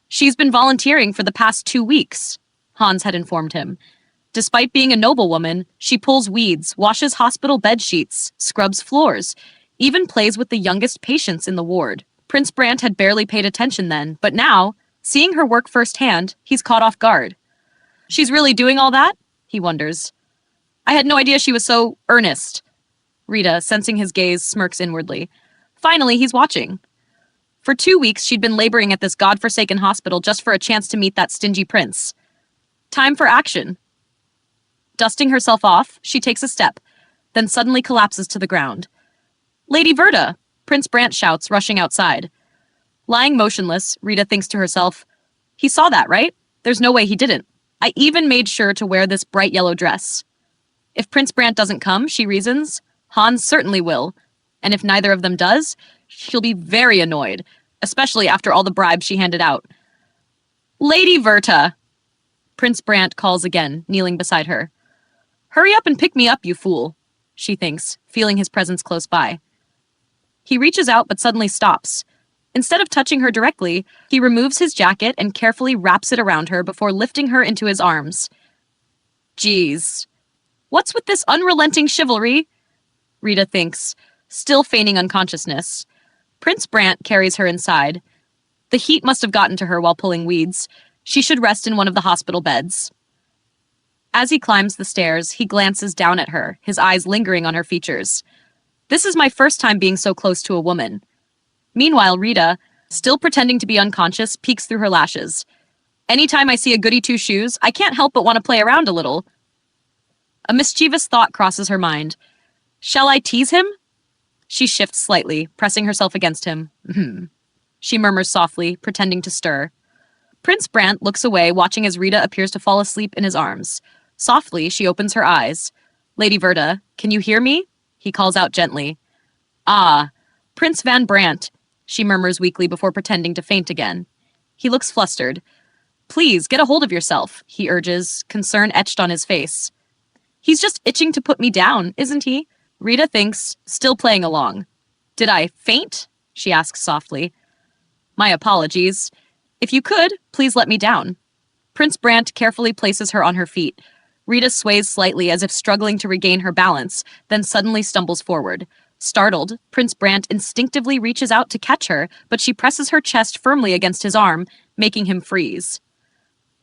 [SPEAKER 1] She's been volunteering for the past 2 weeks, Hans had informed him. Despite being a noblewoman, she pulls weeds, washes hospital bed sheets, scrubs floors, even plays with the youngest patients in the ward. Prince Brandt had barely paid attention then, but now, seeing her work firsthand, he's caught off guard. She's really doing all that? He wonders. I had no idea she was so earnest. Rita, sensing his gaze, smirks inwardly. Finally, he's watching. For 2 weeks, she'd been laboring at this godforsaken hospital just for a chance to meet that stingy prince. Time for action. Dusting herself off, she takes a step, then suddenly collapses to the ground. Lady Verta! Prince Brandt shouts, rushing outside. Lying motionless, Rita thinks to herself, he saw that, right? There's no way he didn't. I even made sure to wear this bright yellow dress. If Prince Brandt doesn't come, she reasons, Hans certainly will, and if neither of them does, she'll be very annoyed, especially after all the bribes she handed out. Lady Verta! Prince Brandt calls again, kneeling beside her. Hurry up and pick me up, you fool, she thinks, feeling his presence close by. He reaches out but suddenly stops. Instead of touching her directly, he removes his jacket and carefully wraps it around her before lifting her into his arms. Geez. What's with this unrelenting chivalry? Rita thinks, still feigning unconsciousness. Prince Brandt carries her inside. The heat must have gotten to her while pulling weeds. She should rest in one of the hospital beds. As he climbs the stairs, he glances down at her, his eyes lingering on her features. This is my first time being so close to a woman. Meanwhile, Rita, still pretending to be unconscious, peeks through her lashes. Anytime I see a goody two-shoes, I can't help but want to play around a little. A mischievous thought crosses her mind. Shall I tease him? She shifts slightly, pressing herself against him. She murmurs softly, pretending to stir. Prince Brandt looks away, watching as Rita appears to fall asleep in his arms. Softly, she opens her eyes. Lady Verta, can you hear me? He calls out gently. Ah, Prince Van Brandt, she murmurs weakly before pretending to faint again. He looks flustered. Please, get a hold of yourself, he urges, concern etched on his face. He's just itching to put me down, isn't he? Rita thinks, still playing along. Did I faint? she asks softly. My apologies. If you could, please let me down. Prince Brant carefully places her on her feet. Rita sways slightly as if struggling to regain her balance, then suddenly stumbles forward. Startled, Prince Brant instinctively reaches out to catch her, but she presses her chest firmly against his arm, making him freeze.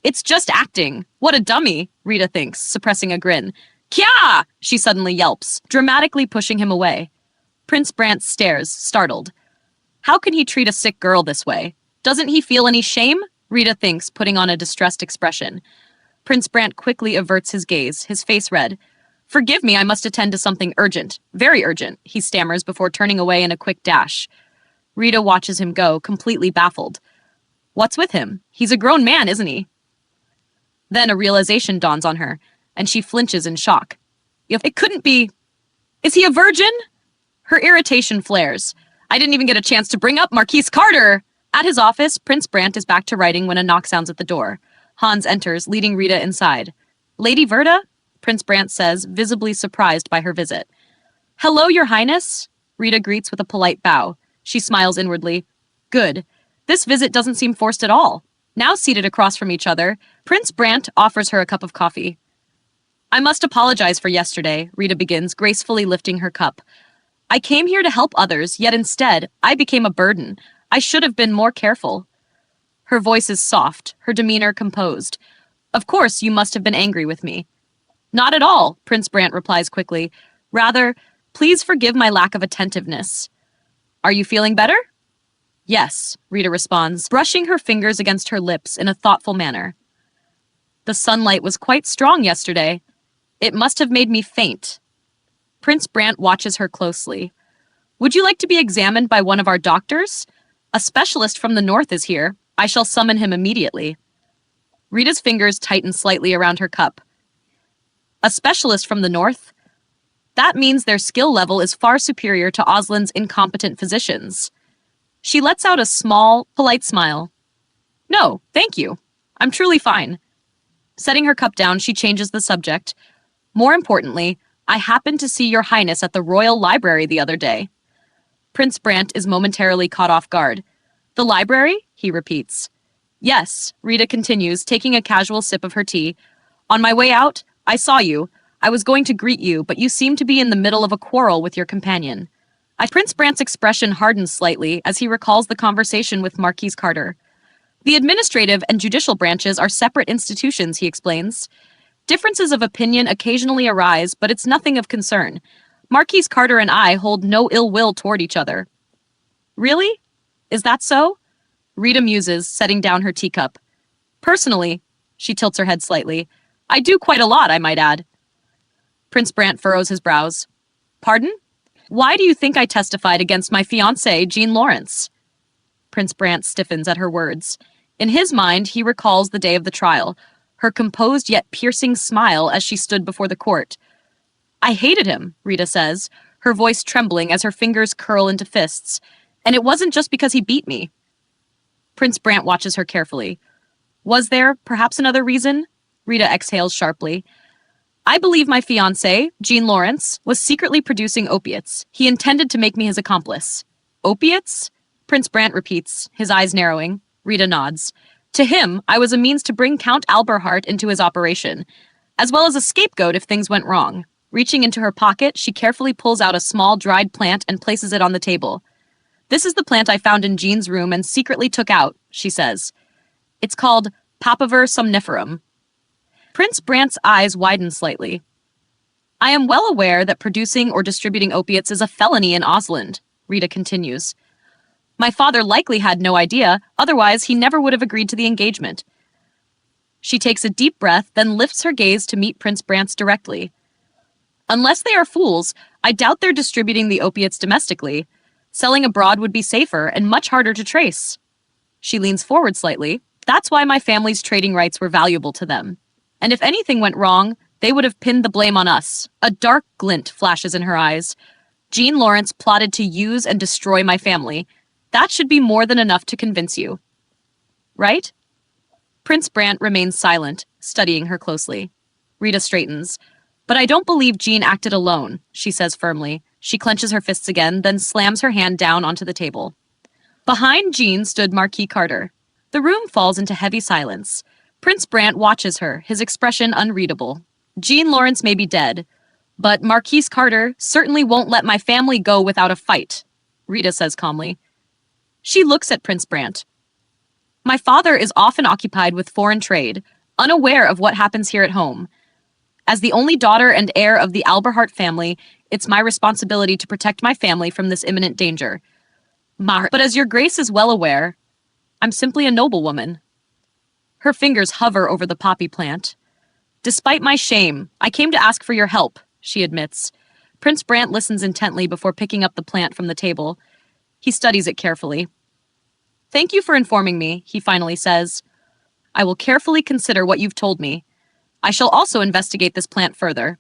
[SPEAKER 1] It's just acting. What a dummy, Rita thinks, suppressing a grin. Kya! She suddenly yelps, dramatically pushing him away. Prince Brant stares, startled. How can he treat a sick girl this way? Doesn't he feel any shame? Rita thinks, putting on a distressed expression. Prince Brant quickly averts his gaze, his face red. Forgive me, I must attend to something urgent. Very urgent, he stammers before turning away in a quick dash. Rita watches him go, completely baffled. What's with him? He's a grown man, isn't he? Then a realization dawns on her, and she flinches in shock. It couldn't be... Is he a virgin? Her irritation flares. I didn't even get a chance to bring up Marquise Carter! At his office, Prince Brant is back to writing when a knock sounds at the door. Hans enters, leading Rita inside. Lady Verta? Prince Brant says, visibly surprised by her visit. Hello, Your Highness? Rita greets with a polite bow. She smiles inwardly. Good. This visit doesn't seem forced at all. Now seated across from each other, Prince Brant offers her a cup of coffee. I must apologize for yesterday, Rita begins, gracefully lifting her cup. I came here to help others, yet instead, I became a burden. I should have been more careful. Her voice is soft, her demeanor composed. Of course, you must have been angry with me. Not at all, Prince Brant replies quickly. Rather, please forgive my lack of attentiveness. Are you feeling better? Yes, Rita responds, brushing her fingers against her lips in a thoughtful manner. The sunlight was quite strong yesterday. It must have made me faint. Prince Brant watches her closely. Would you like to be examined by one of our doctors? A specialist from the north is here. I shall summon him immediately. Rita's fingers tighten slightly around her cup. A specialist from the north? That means their skill level is far superior to Oslin's incompetent physicians. She lets out a small, polite smile. No, thank you. I'm truly fine. Setting her cup down, she changes the subject. More importantly, I happened to see Your Highness at the Royal Library the other day. Prince Brant is momentarily caught off guard. The library? He repeats. Yes, Rita continues, taking a casual sip of her tea. On my way out, I saw you. I was going to greet you, but you seemed to be in the middle of a quarrel with your companion. Prince Brant's expression hardens slightly as he recalls the conversation with Marquise Carter. The administrative and judicial branches are separate institutions, he explains. Differences of opinion occasionally arise, but it's nothing of concern. Marquise Carter and I hold no ill will toward each other. Really? Is that so? Rita muses, setting down her teacup. Personally, she tilts her head slightly, I do quite a lot, I might add. Prince Brant furrows his brows. Pardon? Why do you think I testified against my fiancée, Jean Lawrence? Prince Brant stiffens at her words. In his mind, he recalls the day of the trial, her composed yet piercing smile as she stood before the court. I hated him, Rita says, her voice trembling as her fingers curl into fists. And it wasn't just because he beat me. Prince Brant watches her carefully. Was there perhaps another reason? Rita exhales sharply. I believe my fiancé, Jean Lawrence, was secretly producing opiates. He intended to make me his accomplice. Opiates? Prince Brant repeats, his eyes narrowing. Rita nods. To him, I was a means to bring Count Alberhart into his operation, as well as a scapegoat if things went wrong. Reaching into her pocket, she carefully pulls out a small dried plant and places it on the table. This is the plant I found in Jean's room and secretly took out, she says. It's called Papaver somniferum. Prince Brant's eyes widen slightly. I am well aware that producing or distributing opiates is a felony in Osland, Rita continues. My father likely had no idea, otherwise he never would have agreed to the engagement. She takes a deep breath, then lifts her gaze to meet Prince Brant's directly. Unless they are fools, I doubt they're distributing the opiates domestically. Selling abroad would be safer and much harder to trace. She leans forward slightly. That's why my family's trading rights were valuable to them. And if anything went wrong, they would have pinned the blame on us. A dark glint flashes in her eyes. Jean Lawrence plotted to use and destroy my family. That should be more than enough to convince you. Right? Prince Brant remains silent, studying her closely. Rita straightens. But I don't believe Jean acted alone, she says firmly. She clenches her fists again, then slams her hand down onto the table. Behind Jean stood Marquis Carter. The room falls into heavy silence. Prince Brant watches her, his expression unreadable. Jean Lawrence may be dead, but Marquise Carter certainly won't let my family go without a fight, Rita says calmly. She looks at Prince Brant. My father is often occupied with foreign trade, unaware of what happens here at home. As the only daughter and heir of the Alberhart family, it's my responsibility to protect my family from this imminent danger. But as your grace is well aware, I'm simply a noblewoman. Her fingers hover over the poppy plant. Despite my shame, I came to ask for your help, she admits. Prince Brant listens intently before picking up the plant from the table. He studies it carefully. Thank you for informing me, he finally says. I will carefully consider what you've told me. I shall also investigate this plant further.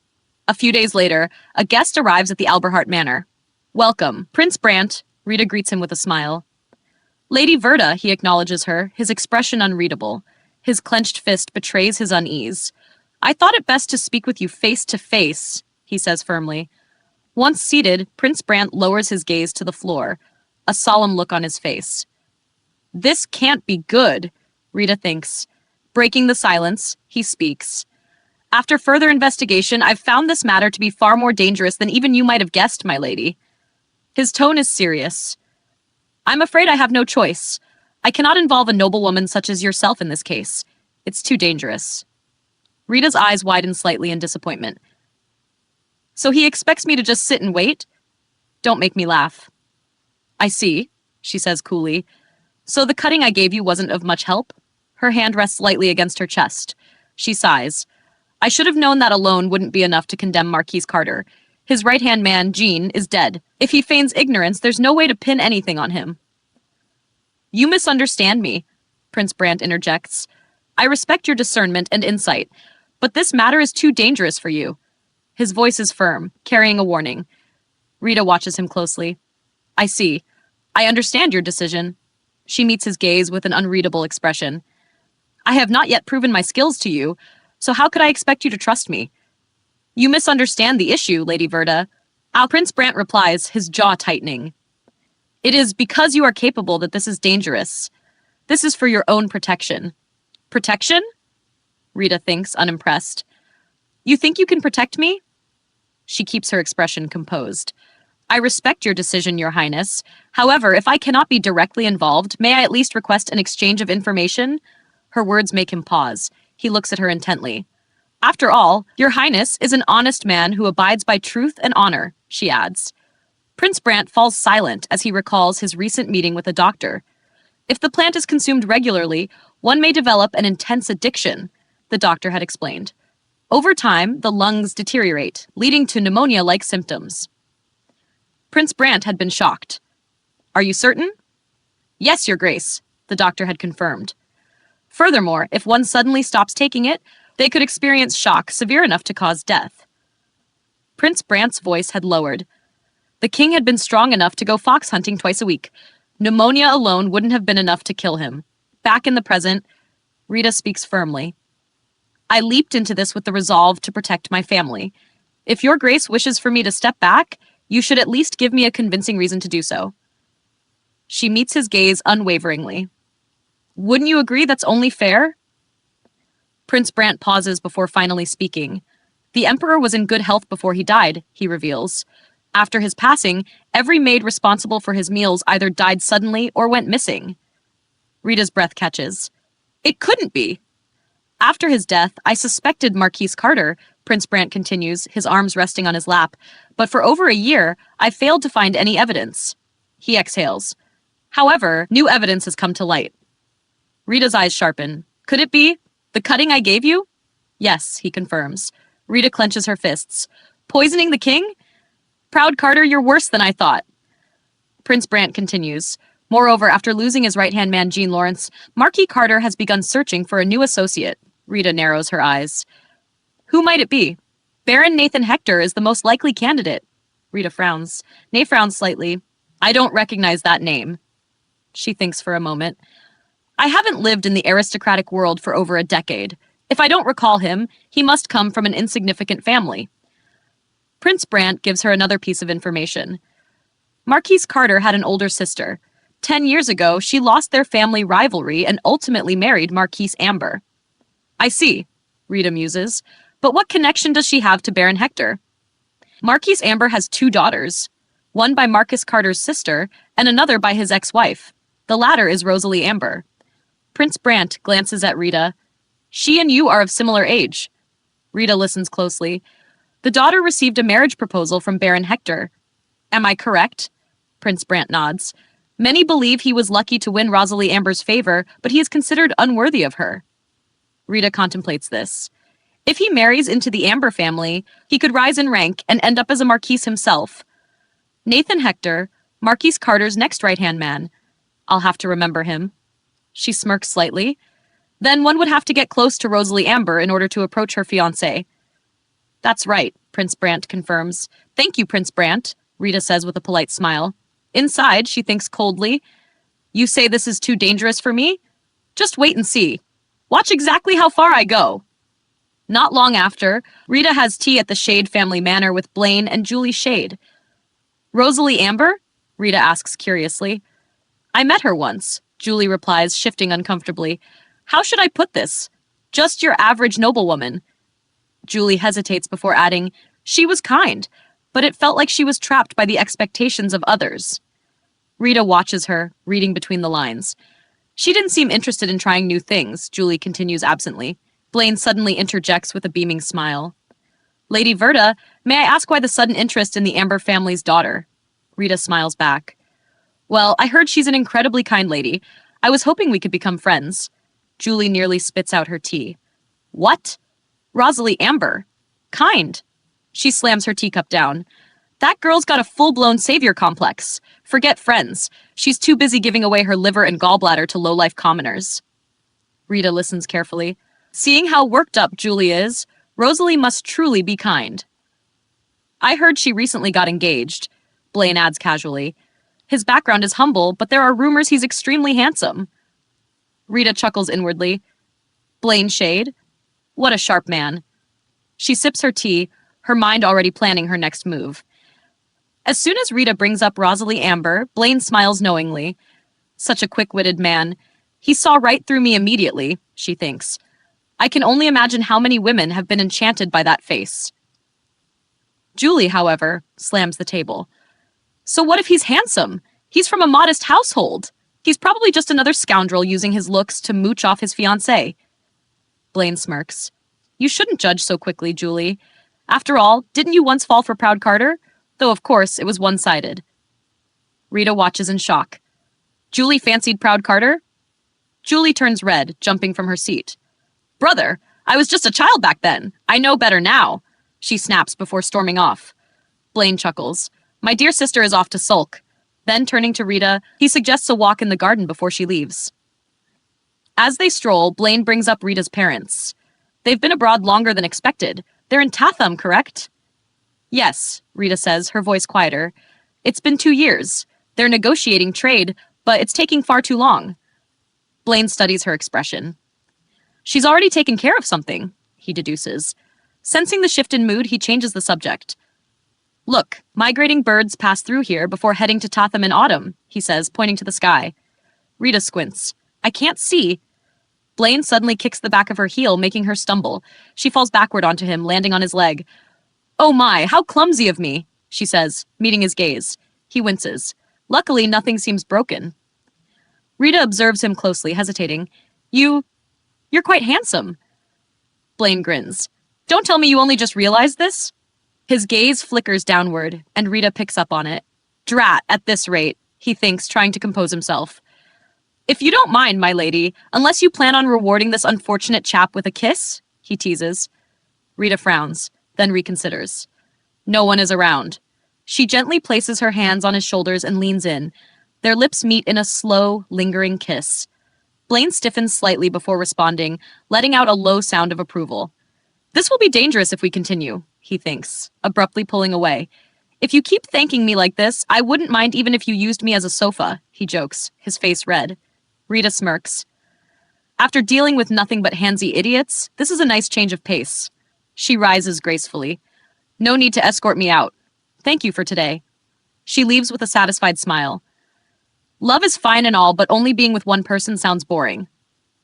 [SPEAKER 1] A few days later, a guest arrives at the Alberhart Manor. Welcome, Prince Brant, Rita greets him with a smile. Lady Verta, he acknowledges her, his expression unreadable. His clenched fist betrays his unease. I thought it best to speak with you face to face, he says firmly. Once seated, Prince Brant lowers his gaze to the floor, a solemn look on his face. This can't be good, Rita thinks. Breaking the silence, he speaks. After further investigation, I've found this matter to be far more dangerous than even you might have guessed, my lady. His tone is serious. I'm afraid I have no choice. I cannot involve a noblewoman such as yourself in this case. It's too dangerous. Rita's eyes widen slightly in disappointment. So he expects me to just sit and wait? Don't make me laugh. I see, she says coolly. So the cutting I gave you wasn't of much help? Her hand rests lightly against her chest. She sighs. I should have known that alone wouldn't be enough to condemn Marquise Carter. His right-hand man, Jean, is dead. If he feigns ignorance, there's no way to pin anything on him. You misunderstand me, Prince Brant interjects. I respect your discernment and insight, but this matter is too dangerous for you. His voice is firm, carrying a warning. Rita watches him closely. I see. I understand your decision. She meets his gaze with an unreadable expression. I have not yet proven my skills to you, so how could I expect you to trust me? You misunderstand the issue, Lady Verta. Prince Brant replies, his jaw tightening. It is because you are capable that this is dangerous. This is for your own protection. Protection? Rita thinks, unimpressed. You think you can protect me? She keeps her expression composed. I respect your decision, Your Highness. However, if I cannot be directly involved, may I at least request an exchange of information? Her words make him pause. He looks at her intently. After all, Your Highness is an honest man who abides by truth and honor, she adds. Prince Brant falls silent as he recalls his recent meeting with a doctor. If the plant is consumed regularly, one may develop an intense addiction, the doctor had explained. Over time, the lungs deteriorate, leading to pneumonia-like symptoms. Prince Brant had been shocked. Are you certain? Yes, Your Grace, the doctor had confirmed. Furthermore, if one suddenly stops taking it, they could experience shock severe enough to cause death. Prince Brant's voice had lowered. The king had been strong enough to go fox hunting twice a week. Pneumonia alone wouldn't have been enough to kill him. Back in the present, Rita speaks firmly. I leaped into this with the resolve to protect my family. If Your Grace wishes for me to step back, you should at least give me a convincing reason to do so. She meets his gaze unwaveringly. Wouldn't you agree that's only fair? Prince Brant pauses before finally speaking. The Emperor was in good health before he died, he reveals. After his passing, every maid responsible for his meals either died suddenly or went missing. Rita's breath catches. It couldn't be. After his death, I suspected Marquise Carter, Prince Brant continues, his arms resting on his lap, but for over a year, I failed to find any evidence. He exhales. However, new evidence has come to light. Rita's eyes sharpen. Could it be? The cutting I gave you? Yes, he confirms. Rita clenches her fists. Poisoning the king? Proud Carter, you're worse than I thought. Prince Brant continues. Moreover, after losing his right-hand man, Jean Lawrence, Marquis Carter has begun searching for a new associate. Rita narrows her eyes. Who might it be? Baron Nathan Hector is the most likely candidate. Rita frowns. Nay frowns slightly. I don't recognize that name. She thinks for a moment. I haven't lived in the aristocratic world for over a decade. If I don't recall him, he must come from an insignificant family. Prince Brant gives her another piece of information. Marquise Carter had an older sister. 10 years ago, she lost their family rivalry and ultimately married Marquise Amber. I see, Rita muses. But what connection does she have to Baron Hector? Marquise Amber has 2 daughters, one by Marcus Carter's sister and another by his ex-wife. The latter is Rosalie Amber. Prince Brant glances at Rita. She and you are of similar age. Rita listens closely. The daughter received a marriage proposal from Baron Hector. Am I correct? Prince Brant nods. Many believe he was lucky to win Rosalie Amber's favor, but he is considered unworthy of her. Rita contemplates this. If he marries into the Amber family, he could rise in rank and end up as a Marquise himself. Nathan Hector, Marquise Carter's next right-hand man. I'll have to remember him. She smirks slightly. Then one would have to get close to Rosalie Amber in order to approach her fiancé. That's right, Prince Brant confirms. Thank you, Prince Brant, Rita says with a polite smile. Inside, she thinks coldly. You say this is too dangerous for me? Just wait and see. Watch exactly how far I go. Not long after, Rita has tea at the Shade family manor with Blaine and Julie Shade. Rosalie Amber? Rita asks curiously. I met her once, Julie replies, shifting uncomfortably. How should I put this? Just your average noblewoman. Julie hesitates before adding, she was kind, but it felt like she was trapped by the expectations of others. Rita watches her, reading between the lines. She didn't seem interested in trying new things, Julie continues absently. Blaine suddenly interjects with a beaming smile. Lady Verta, may I ask why the sudden interest in the Amber family's daughter? Rita smiles back. Well, I heard she's an incredibly kind lady. I was hoping we could become friends. Julie nearly spits out her tea. What? Rosalie Amber. Kind. She slams her teacup down. That girl's got a full-blown savior complex. Forget friends. She's too busy giving away her liver and gallbladder to low-life commoners. Rita listens carefully. Seeing how worked up Julie is, Rosalie must truly be kind. I heard she recently got engaged, Blaine adds casually. His background is humble, but there are rumors he's extremely handsome. Rita chuckles inwardly. Blaine Shade? What a sharp man. She sips her tea, her mind already planning her next move. As soon as Rita brings up Rosalie Amber, Blaine smiles knowingly. Such a quick-witted man. He saw right through me immediately, she thinks. I can only imagine how many women have been enchanted by that face. Julie, however, slams the table. So what if he's handsome? He's from a modest household. He's probably just another scoundrel using his looks to mooch off his fiancée. Blaine smirks. You shouldn't judge so quickly, Julie. After all, didn't you once fall for Proud Carter? Though, of course, it was one-sided. Rita watches in shock. Julie fancied Proud Carter? Julie turns red, jumping from her seat. Brother, I was just a child back then. I know better now. She snaps before storming off. Blaine chuckles. My dear sister is off to sulk. Then, turning to Rita, he suggests a walk in the garden before she leaves. As they stroll, Blaine brings up Rita's parents. They've been abroad longer than expected. They're in Tatham, correct? Yes, Rita says, her voice quieter. It's been 2 years. They're negotiating trade, but it's taking far too long. Blaine studies her expression. She's already taken care of something, he deduces. Sensing the shift in mood, he changes the subject. Look, migrating birds pass through here before heading to Tatham in autumn, he says, pointing to the sky. Rita squints. I can't see. Blaine suddenly kicks the back of her heel, making her stumble. She falls backward onto him, landing on his leg. Oh my, how clumsy of me, she says, meeting his gaze. He winces. Luckily, nothing seems broken. Rita observes him closely, hesitating. You're quite handsome. Blaine grins. Don't tell me you only just realized this? His gaze flickers downward, and Rita picks up on it. Drat, at this rate, he thinks, trying to compose himself. If you don't mind, my lady, unless you plan on rewarding this unfortunate chap with a kiss, he teases. Rita frowns, then reconsiders. No one is around. She gently places her hands on his shoulders and leans in. Their lips meet in a slow, lingering kiss. Blaine stiffens slightly before responding, letting out a low sound of approval. This will be dangerous if we continue, he thinks, abruptly pulling away. If you keep thanking me like this, I wouldn't mind even if you used me as a sofa, he jokes, his face red. Rita smirks. After dealing with nothing but handsy idiots, this is a nice change of pace. She rises gracefully. No need to escort me out. Thank you for today. She leaves with a satisfied smile. Love is fine and all, but only being with one person sounds boring.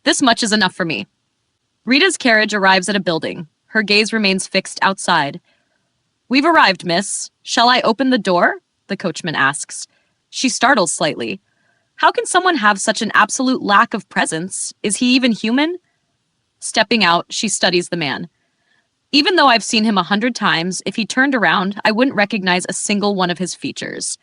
[SPEAKER 1] This much is enough for me. Rita's carriage arrives at a building. Her gaze remains fixed outside. We've arrived, miss. Shall I open the door? The coachman asks. She startles slightly. How can someone have such an absolute lack of presence? Is he even human? Stepping out, she studies the man. Even though I've seen him 100 times, if he turned around, I wouldn't recognize a single one of his features.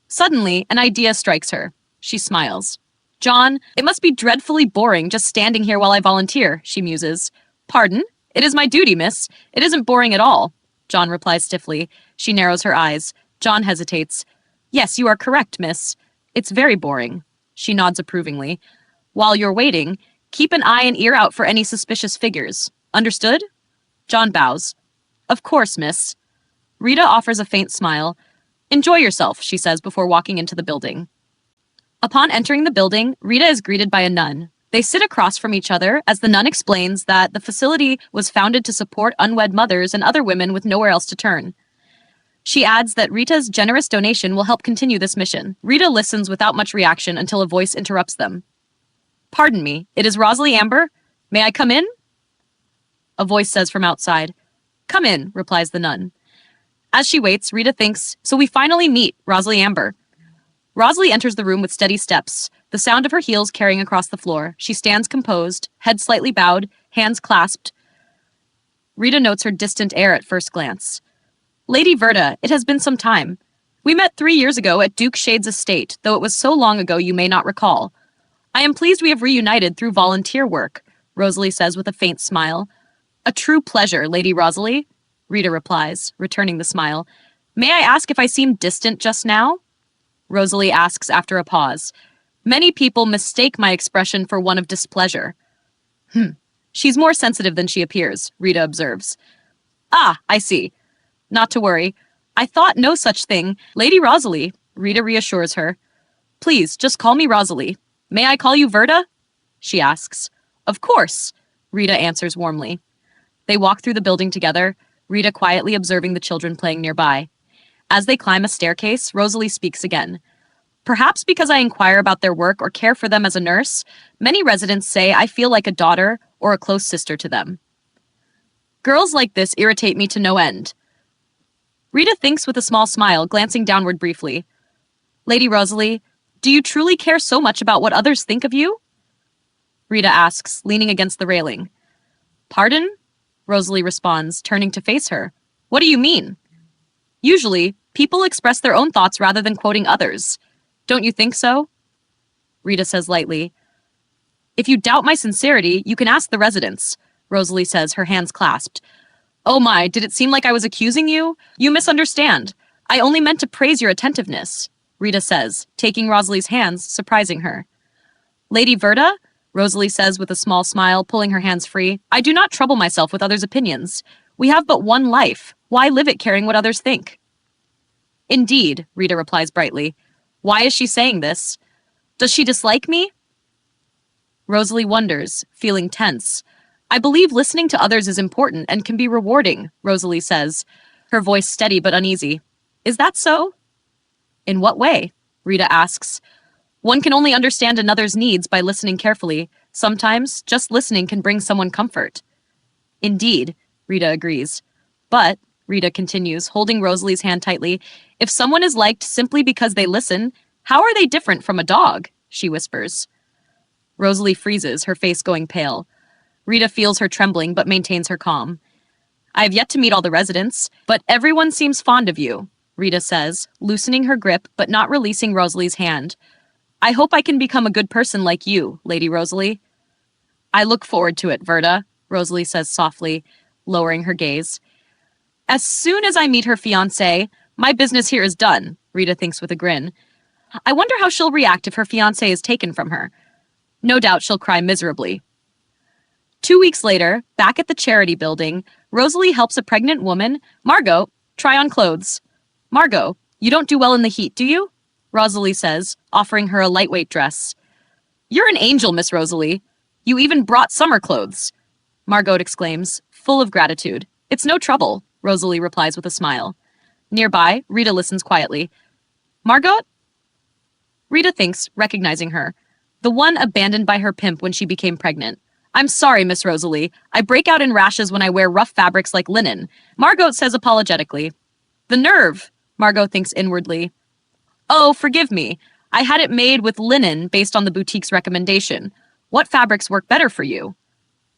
[SPEAKER 1] Suddenly, an idea strikes her. She smiles. John, it must be dreadfully boring just standing here while I volunteer, she muses. Pardon? It is my duty, miss. It isn't boring at all. John replies stiffly. She narrows her eyes. John hesitates. Yes, you are correct, miss. It's very boring. She nods approvingly. While you're waiting, keep an eye and ear out for any suspicious figures. Understood? John bows. Of course, miss. Rita offers a faint smile. Enjoy yourself, she says before walking into the building. Upon entering the building, Rita is greeted by a nun. They sit across from each other as the nun explains that the facility was founded to support unwed mothers and other women with nowhere else to turn. She adds that Rita's generous donation will help continue this mission. Rita listens without much reaction until a voice interrupts them. Pardon me, it is Rosalie Amber? May I come in? A voice says from outside. Come in, replies the nun. As she waits, Rita thinks, so we finally meet Rosalie Amber. Rosalie enters the room with steady steps, the sound of her heels carrying across the floor. She stands composed, head slightly bowed, hands clasped. Rita notes her distant air at first glance. Lady Verta, it has been some time. We met 3 years ago at Duke Shade's estate, though it was so long ago you may not recall. I am pleased we have reunited through volunteer work, Rosalie says with a faint smile. A true pleasure, Lady Rosalie, Rita replies, returning the smile. May I ask if I seem distant just now? Rosalie asks after a pause. Many people mistake my expression for one of displeasure. She's more sensitive than she appears, Rita observes. Ah, I see. Not to worry. I thought no such thing. Lady Rosalie, Rita reassures her. Please, just call me Rosalie. May I call you Verta? She asks. Of course, Rita answers warmly. They walk through the building together, Rita quietly observing the children playing nearby. As they climb a staircase, Rosalie speaks again. Perhaps because I inquire about their work or care for them as a nurse, many residents say I feel like a daughter or a close sister to them. Girls like this irritate me to no end. Rita thinks with a small smile, glancing downward briefly. Lady Rosalie, do you truly care so much about what others think of you? Rita asks, leaning against the railing. Pardon? Rosalie responds, turning to face her. What do you mean? Usually, people express their own thoughts rather than quoting others. Don't you think so? Rita says lightly. If you doubt my sincerity, you can ask the residents, Rosalie says, her hands clasped. Oh my, did it seem like I was accusing you? You misunderstand. I only meant to praise your attentiveness, Rita says, taking Rosalie's hands, surprising her. Lady Verta, Rosalie says with a small smile, pulling her hands free, I do not trouble myself with others' opinions. We have but one life. Why live it caring what others think? Indeed, Rita replies brightly. Why is she saying this? Does she dislike me? Rosalie wonders, feeling tense. I believe listening to others is important and can be rewarding, Rosalie says, her voice steady but uneasy. Is that so? In what way? Rita asks. One can only understand another's needs by listening carefully. Sometimes, just listening can bring someone comfort. Indeed, Rita agrees. But, Rita continues, holding Rosalie's hand tightly, if someone is liked simply because they listen, how are they different from a dog? She whispers. Rosalie freezes, her face going pale. Rita feels her trembling but maintains her calm. I have yet to meet all the residents, but everyone seems fond of you, Rita says, loosening her grip but not releasing Rosalie's hand. I hope I can become a good person like you, Lady Rosalie. I look forward to it, Verta, Rosalie says softly, lowering her gaze. As soon as I meet her fiancé, my business here is done, Rita thinks with a grin. I wonder how she'll react if her fiancé is taken from her. No doubt she'll cry miserably. 2 weeks later, back at the charity building, Rosalie helps a pregnant woman, Margot, try on clothes. Margot, you don't do well in the heat, do you? Rosalie says, offering her a lightweight dress. You're an angel, Miss Rosalie. You even brought summer clothes, Margot exclaims, full of gratitude. It's no trouble, Rosalie replies with a smile. Nearby, Rita listens quietly. Margot? Rita thinks, recognizing her. The one abandoned by her pimp when she became pregnant. I'm sorry, Miss Rosalie. I break out in rashes when I wear rough fabrics like linen, Margot says apologetically. The nerve, Margot thinks inwardly. Oh, forgive me. I had it made with linen based on the boutique's recommendation. What fabrics work better for you?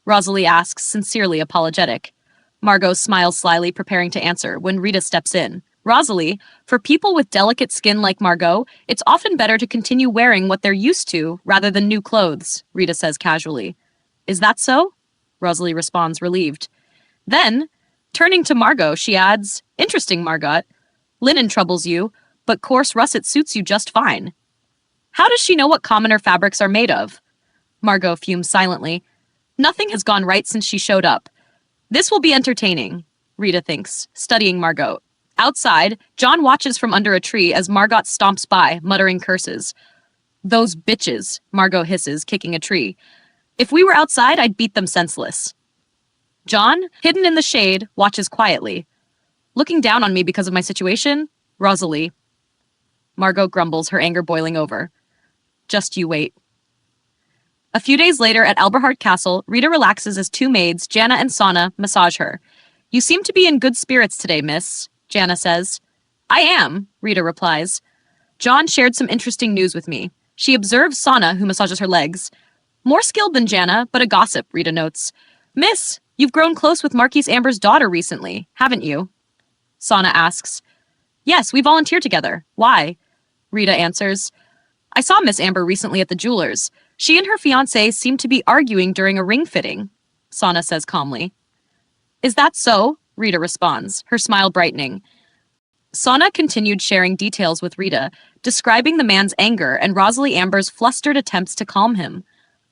[SPEAKER 1] Rosalie asks, sincerely apologetic. Margot smiles slyly, preparing to answer, when Rita steps in. Rosalie, for people with delicate skin like Margot, it's often better to continue wearing what they're used to rather than new clothes, Rita says casually. Is that so? Rosalie responds, relieved. Then, turning to Margot, she adds, Interesting, Margot. Linen troubles you, but coarse russet suits you just fine. How does she know what commoner fabrics are made of? Margot fumes silently. Nothing has gone right since she showed up. This will be entertaining, Rita thinks, studying Margot. Outside, John watches from under a tree as Margot stomps by, muttering curses. Those bitches, Margot hisses, kicking a tree. If we were outside, I'd beat them senseless. John, hidden in the shade, watches quietly. Looking down on me because of my situation? Rosalie. Margot grumbles, her anger boiling over. Just you wait. A few days later at Alberhart Castle, Rita relaxes as two maids, Jana and Sana, massage her. You seem to be in good spirits today, miss, Jana says. I am, Rita replies. John shared some interesting news with me. She observes Sana, who massages her legs. More skilled than Jana, but a gossip, Rita notes. Miss, you've grown close with Marquis Amber's daughter recently, haven't you? Sana asks. Yes, we volunteer together. Why? Rita answers. I saw Miss Amber recently at the jeweler's. She and her fiancé seemed to be arguing during a ring fitting, Sana says calmly. Is that so? Rita responds, her smile brightening. Sana continued sharing details with Rita, describing the man's anger and Rosalie Amber's flustered attempts to calm him.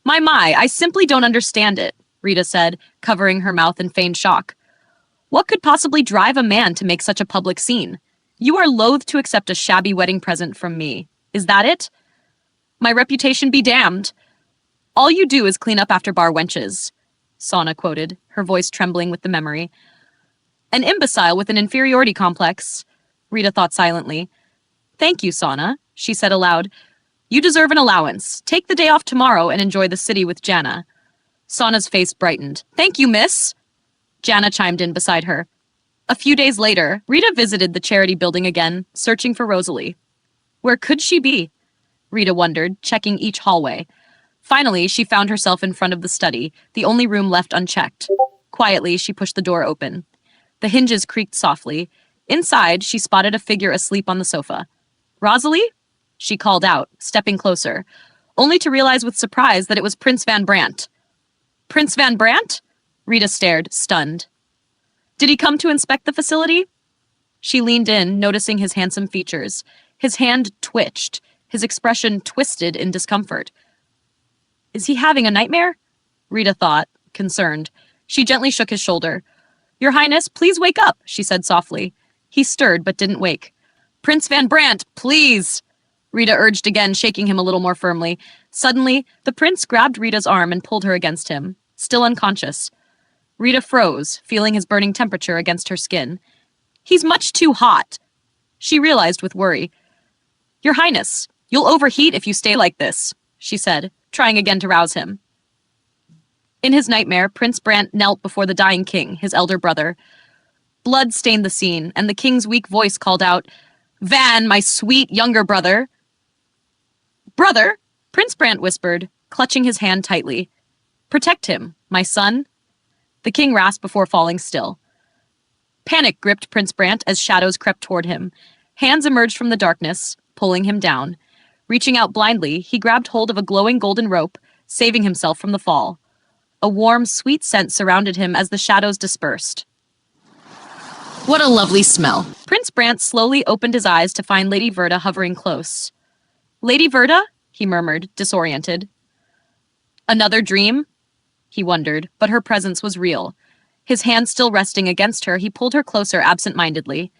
[SPEAKER 1] My, I simply don't understand it, Rita said, covering her mouth in feigned shock. What could possibly drive a man to make such a public scene? You are loath to accept a shabby wedding present from me. Is that it? My reputation be damned. All you do is clean up after bar wenches, Sana quoted, her voice trembling with the memory. An imbecile with an inferiority complex, Rita thought silently. Thank you, Sana, she said aloud. You deserve an allowance. Take the day off tomorrow and enjoy the city with Jana. Sana's face brightened. Thank you, miss. Jana chimed in beside her. A few days later, Rita visited the charity building again, searching for Rosalie. Where could she be? Rita wondered, checking each hallway. Finally, she found herself in front of the study, the only room left unchecked. Quietly, she pushed the door open. The hinges creaked softly. Inside, she spotted a figure asleep on the sofa. Rosalie? She called out, stepping closer, only to realize with surprise that it was Prince Van Brandt. Prince Van Brandt? Rita stared, stunned. Did he come to inspect the facility? She leaned in, noticing his handsome features. His hand twitched, his expression twisted in discomfort. Is he having a nightmare? Rita thought, concerned. She gently shook his shoulder. Your Highness, please wake up, she said softly. He stirred but didn't wake. Prince Van Brandt, please! Rita urged again, shaking him a little more firmly. Suddenly, the prince grabbed Rita's arm and pulled her against him, still unconscious. Rita froze, feeling his burning temperature against her skin. He's much too hot, she realized with worry. Your Highness, you'll overheat if you stay like this, she said, trying again to rouse him. In his nightmare, Prince Brandt knelt before the dying king, his elder brother. Blood stained the scene, and the king's weak voice called out, Van, my sweet younger brother. Brother, Prince Brandt whispered, clutching his hand tightly. Protect him, my son. The king rasped before falling still. Panic gripped Prince Brandt as shadows crept toward him. Hands emerged from the darkness, pulling him down. Reaching out blindly, he grabbed hold of a glowing golden rope, saving himself from the fall. A warm, sweet scent surrounded him as the shadows dispersed. What a lovely smell. Prince Brandt slowly opened his eyes to find Lady Verta hovering close. Lady Verta? He murmured, disoriented. Another dream? He wondered, but her presence was real. His hand still resting against her, he pulled her closer absent-mindedly.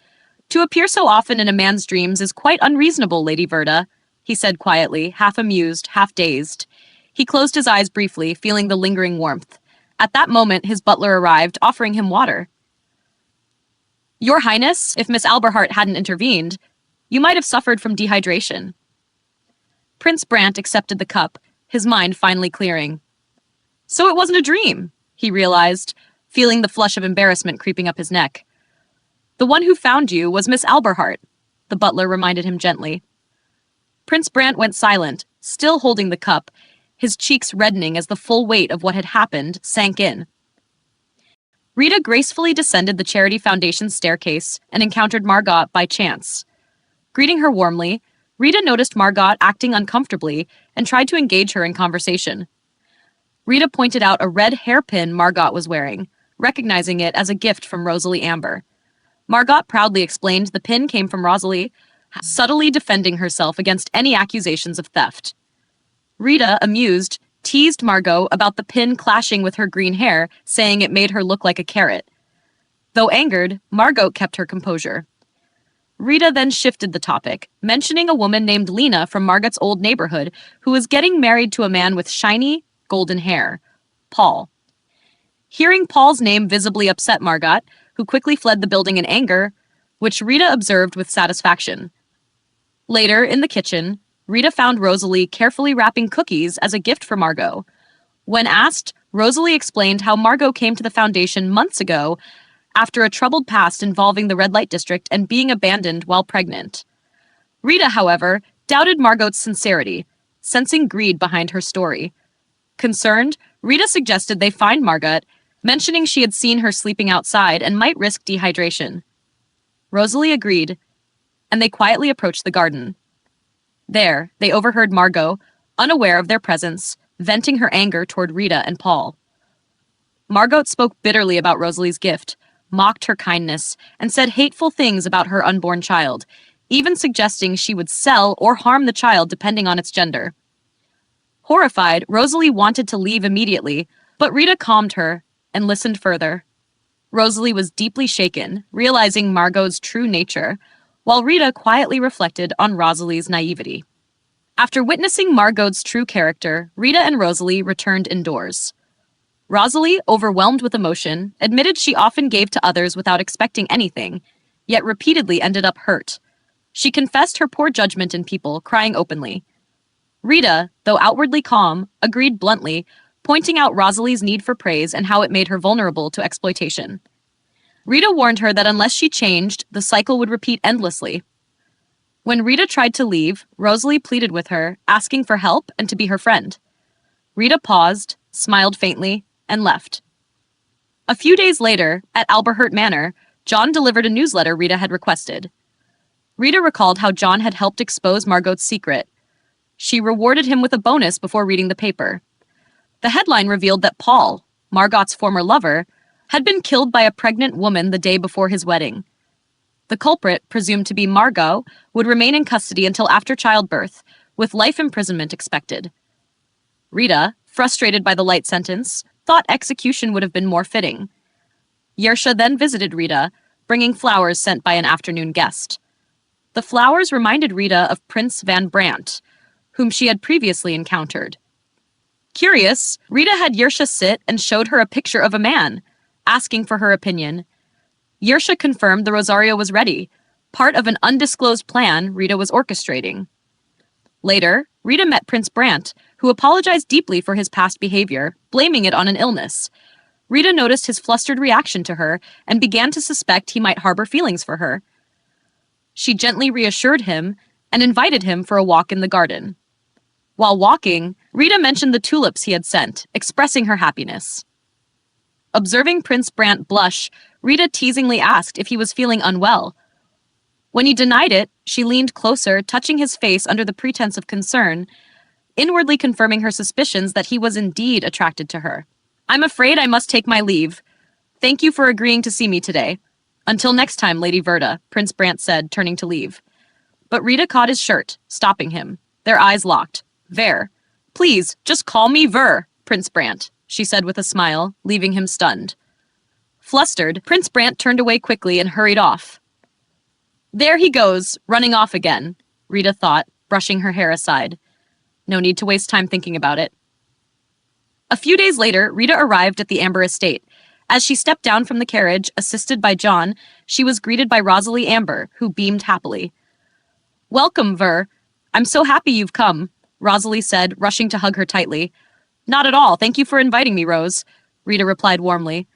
[SPEAKER 1] To appear so often in a man's dreams is quite unreasonable, Lady Verta, he said quietly, half amused, half dazed. He closed his eyes briefly, feeling the lingering warmth. At that moment, his butler arrived, offering him water. Your Highness, if Miss Alberhart hadn't intervened, you might have suffered from dehydration. Prince Brant accepted the cup, his mind finally clearing. So it wasn't a dream, he realized, feeling the flush of embarrassment creeping up his neck. The one who found you was Miss Alberhart, the butler reminded him gently. Prince Brant went silent, still holding the cup, his cheeks reddening as the full weight of what had happened sank in. Rita gracefully descended the Charity Foundation's staircase and encountered Margot by chance. Greeting her warmly, Rita noticed Margot acting uncomfortably and tried to engage her in conversation. Rita pointed out a red hairpin Margot was wearing, recognizing it as a gift from Rosalie Amber. Margot proudly explained the pin came from Rosalie, subtly defending herself against any accusations of theft. Rita, amused, teased Margot about the pin clashing with her green hair, saying it made her look like a carrot. Though angered, Margot kept her composure. Rita then shifted the topic, mentioning a woman named Lena from Margot's old neighborhood who was getting married to a man with shiny, golden hair, Paul. Hearing Paul's name visibly upset Margot, who quickly fled the building in anger, which Rita observed with satisfaction. Later, in the kitchen, Rita found Rosalie carefully wrapping cookies as a gift for Margot. When asked, Rosalie explained how Margot came to the foundation months ago after a troubled past involving the red light district and being abandoned while pregnant. Rita, however, doubted Margot's sincerity, sensing greed behind her story. Concerned, Rita suggested they find Margot, mentioning she had seen her sleeping outside and might risk dehydration. Rosalie agreed, and they quietly approached the garden. There, they overheard Margot, unaware of their presence, venting her anger toward Rita and Paul. Margot spoke bitterly about Rosalie's gift, mocked her kindness, and said hateful things about her unborn child, even suggesting she would sell or harm the child depending on its gender. Horrified, Rosalie wanted to leave immediately, but Rita calmed her and listened further. Rosalie was deeply shaken, realizing Margot's true nature, while Rita quietly reflected on Rosalie's naivety. After witnessing Margot's true character, Rita and Rosalie returned indoors. Rosalie, overwhelmed with emotion, admitted she often gave to others without expecting anything, yet repeatedly ended up hurt. She confessed her poor judgment in people, crying openly. Rita, though outwardly calm, agreed bluntly, pointing out Rosalie's need for praise and how it made her vulnerable to exploitation. Rita warned her that unless she changed, the cycle would repeat endlessly. When Rita tried to leave, Rosalie pleaded with her, asking for help and to be her friend. Rita paused, smiled faintly, and left. A few days later, at Alberhart Manor, John delivered a newsletter Rita had requested. Rita recalled how John had helped expose Margot's secret. She rewarded him with a bonus before reading the paper. The headline revealed that Paul, Margot's former lover, had been killed by a pregnant woman the day before his wedding. The culprit, presumed to be Margot, would remain in custody until after childbirth, with life imprisonment expected. Rita, frustrated by the light sentence, thought execution would have been more fitting. Yersha then visited Rita, bringing flowers sent by an afternoon guest. The flowers reminded Rita of Prince Van Brandt, whom she had previously encountered. Curious, Rita had Yersha sit and showed her a picture of a man, asking for her opinion. Yersha confirmed the rosario was ready, part of an undisclosed plan Rita was orchestrating. Later, Rita met Prince Brant, who apologized deeply for his past behavior, blaming it on an illness. Rita noticed his flustered reaction to her and began to suspect he might harbor feelings for her. She gently reassured him and invited him for a walk in the garden. While walking, Rita mentioned the tulips he had sent, expressing her happiness. Observing Prince Brant blush, Rita teasingly asked if he was feeling unwell. When he denied it, she leaned closer, touching his face under the pretense of concern, inwardly confirming her suspicions that he was indeed attracted to her. "I'm afraid I must take my leave. Thank you for agreeing to see me today. Until next time, Lady Verta," Prince Brant said, turning to leave. But Rita caught his shirt, stopping him. Their eyes locked. "Ver. Please, just call me Ver, Prince Brant," she said with a smile, leaving him stunned. Flustered, Prince Brant turned away quickly and hurried off. "There he goes, running off again," Rita thought, brushing her hair aside. No need to waste time thinking about it. A few days later, Rita arrived at the Amber estate. As she stepped down from the carriage, assisted by John, she was greeted by Rosalie Amber, who beamed happily. "Welcome, Ver. I'm so happy you've come. Rosalie said, rushing to hug her tightly. Not at all. Thank you for inviting me, Rose, Rita replied warmly.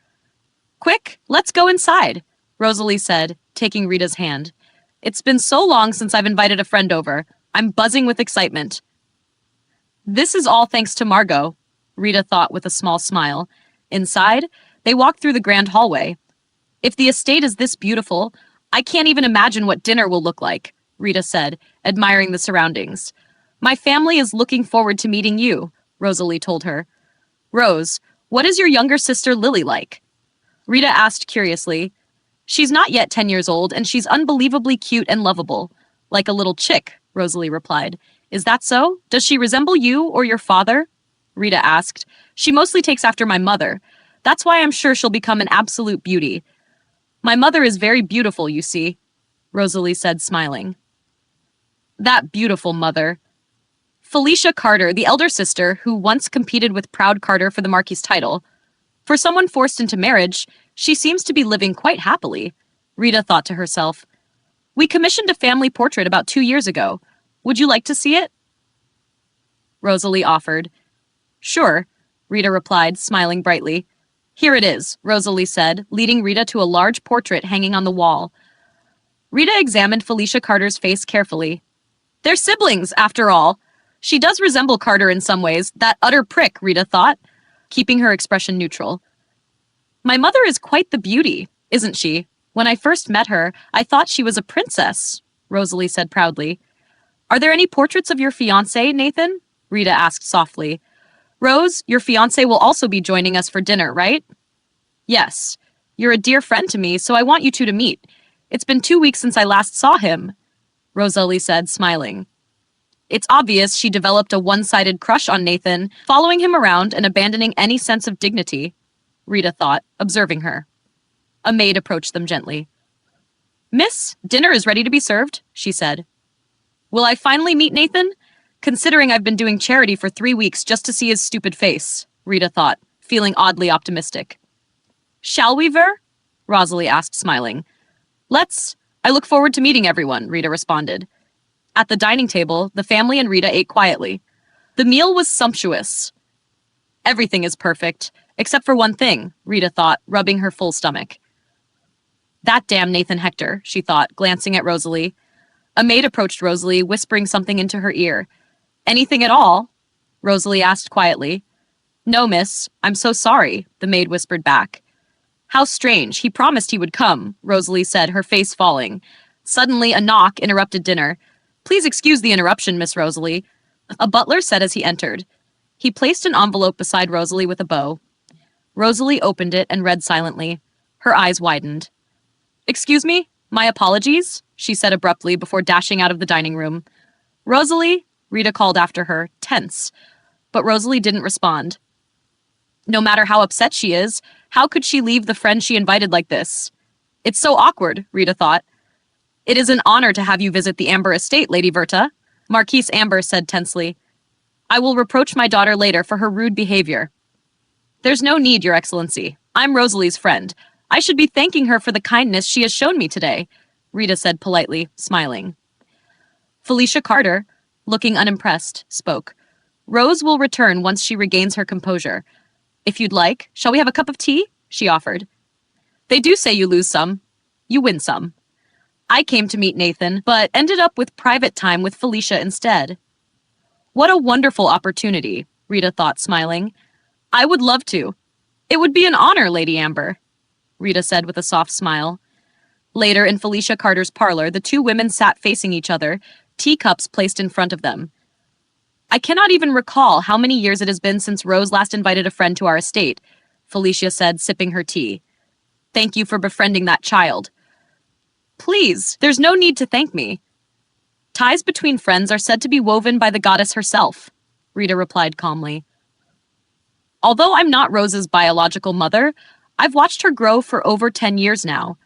[SPEAKER 1] Quick, let's go inside, Rosalie said, taking Rita's hand. It's been so long since I've invited a friend over. I'm buzzing with excitement. This is all thanks to Margot, Rita thought with a small smile. Inside, they walked through the grand hallway. If the estate is this beautiful, I can't even imagine what dinner will look like, Rita said, admiring the surroundings. My family is looking forward to meeting you, Rosalie told her. Rose, what is your younger sister Lily like? Rita asked curiously. She's not yet 10 years old, and she's unbelievably cute and lovable. Like a little chick, Rosalie replied. Is that so? Does she resemble you or your father? Rita asked. She mostly takes after my mother. That's why I'm sure she'll become an absolute beauty. My mother is very beautiful, you see, Rosalie said, smiling. That beautiful mother. Felicia Carter, the elder sister, who once competed with Proud Carter for the Marquis title. For someone forced into marriage, she seems to be living quite happily, Rita thought to herself. We commissioned a family portrait about 2 years ago. Would you like to see it? Rosalie offered. Sure, Rita replied, smiling brightly. Here it is, Rosalie said, leading Rita to a large portrait hanging on the wall. Rita examined Felicia Carter's face carefully. They're siblings, after all. She does resemble Carter in some ways, that utter prick, Rita thought, keeping her expression neutral. My mother is quite the beauty, isn't she? When I first met her, I thought she was a princess, Rosalie said proudly. Are there any portraits of your fiancé, Nathan? Rita asked softly. Rose, your fiancé will also be joining us for dinner, right? Yes. You're a dear friend to me, so I want you two to meet. It's been 2 weeks since I last saw him, Rosalie said, smiling. It's obvious she developed a one-sided crush on Nathan, following him around and abandoning any sense of dignity, Rita thought, observing her. A maid approached them gently. Miss, dinner is ready to be served, she said. Will I finally meet Nathan? Considering I've been doing charity for 3 weeks just to see his stupid face, Rita thought, feeling oddly optimistic. Shall we, Ver? Rosalie asked, smiling. Let's. I look forward to meeting everyone, Rita responded. At the dining table, the family and Rita ate quietly. The meal was sumptuous. Everything is perfect, except for one thing, Rita thought, rubbing her full stomach. That damn Nathan Hector, she thought, glancing at Rosalie. A maid approached Rosalie, whispering something into her ear. Anything at all? Rosalie asked quietly. No, miss. I'm so sorry, the maid whispered back. How strange. He promised he would come, Rosalie said, her face falling. Suddenly, a knock interrupted dinner. Please excuse the interruption, Miss Rosalie, a butler said as he entered. He placed an envelope beside Rosalie with a bow. Rosalie opened it and read silently. Her eyes widened. Excuse me? My apologies, she said abruptly before dashing out of the dining room. Rosalie, Rita called after her, tense. But Rosalie didn't respond. No matter how upset she is, how could she leave the friend she invited like this? It's so awkward, Rita thought. It is an honor to have you visit the Amber estate, Lady Verta, Marquise Amber said tensely. I will reproach my daughter later for her rude behavior. There's no need, Your Excellency. I'm Rosalie's friend. I should be thanking her for the kindness she has shown me today, Rita said politely, smiling. Felicia Carter, looking unimpressed, spoke. Rose will return once she regains her composure. If you'd like, shall we have a cup of tea? She offered. They do say you lose some. You win some. I came to meet Nathan, but ended up with private time with Felicia instead. What a wonderful opportunity, Rita thought, smiling. I would love to. It would be an honor, Lady Amber, Rita said with a soft smile. Later, in Felicia Carter's parlor, the two women sat facing each other, teacups placed in front of them. I cannot even recall how many years it has been since Rose last invited a friend to our estate, Felicia said, sipping her tea. Thank you for befriending that child. Please, there's no need to thank me. Ties between friends are said to be woven by the goddess herself, Rita replied calmly. Although I'm not Rose's biological mother, I've watched her grow for over 10 years now.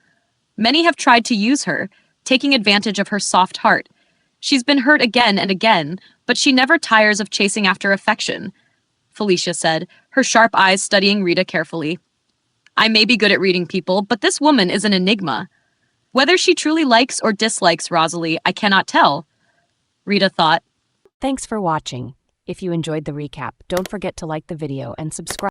[SPEAKER 1] Many have tried to use her, taking advantage of her soft heart. She's been hurt again and again, but she never tires of chasing after affection, Felicia said, her sharp eyes studying Rita carefully. I may be good at reading people, but this woman is an enigma. Whether she truly likes or dislikes Rosalie, I cannot tell, Rita thought.
[SPEAKER 2] Thanks for watching. If you enjoyed the recap, don't forget to like the video and subscribe.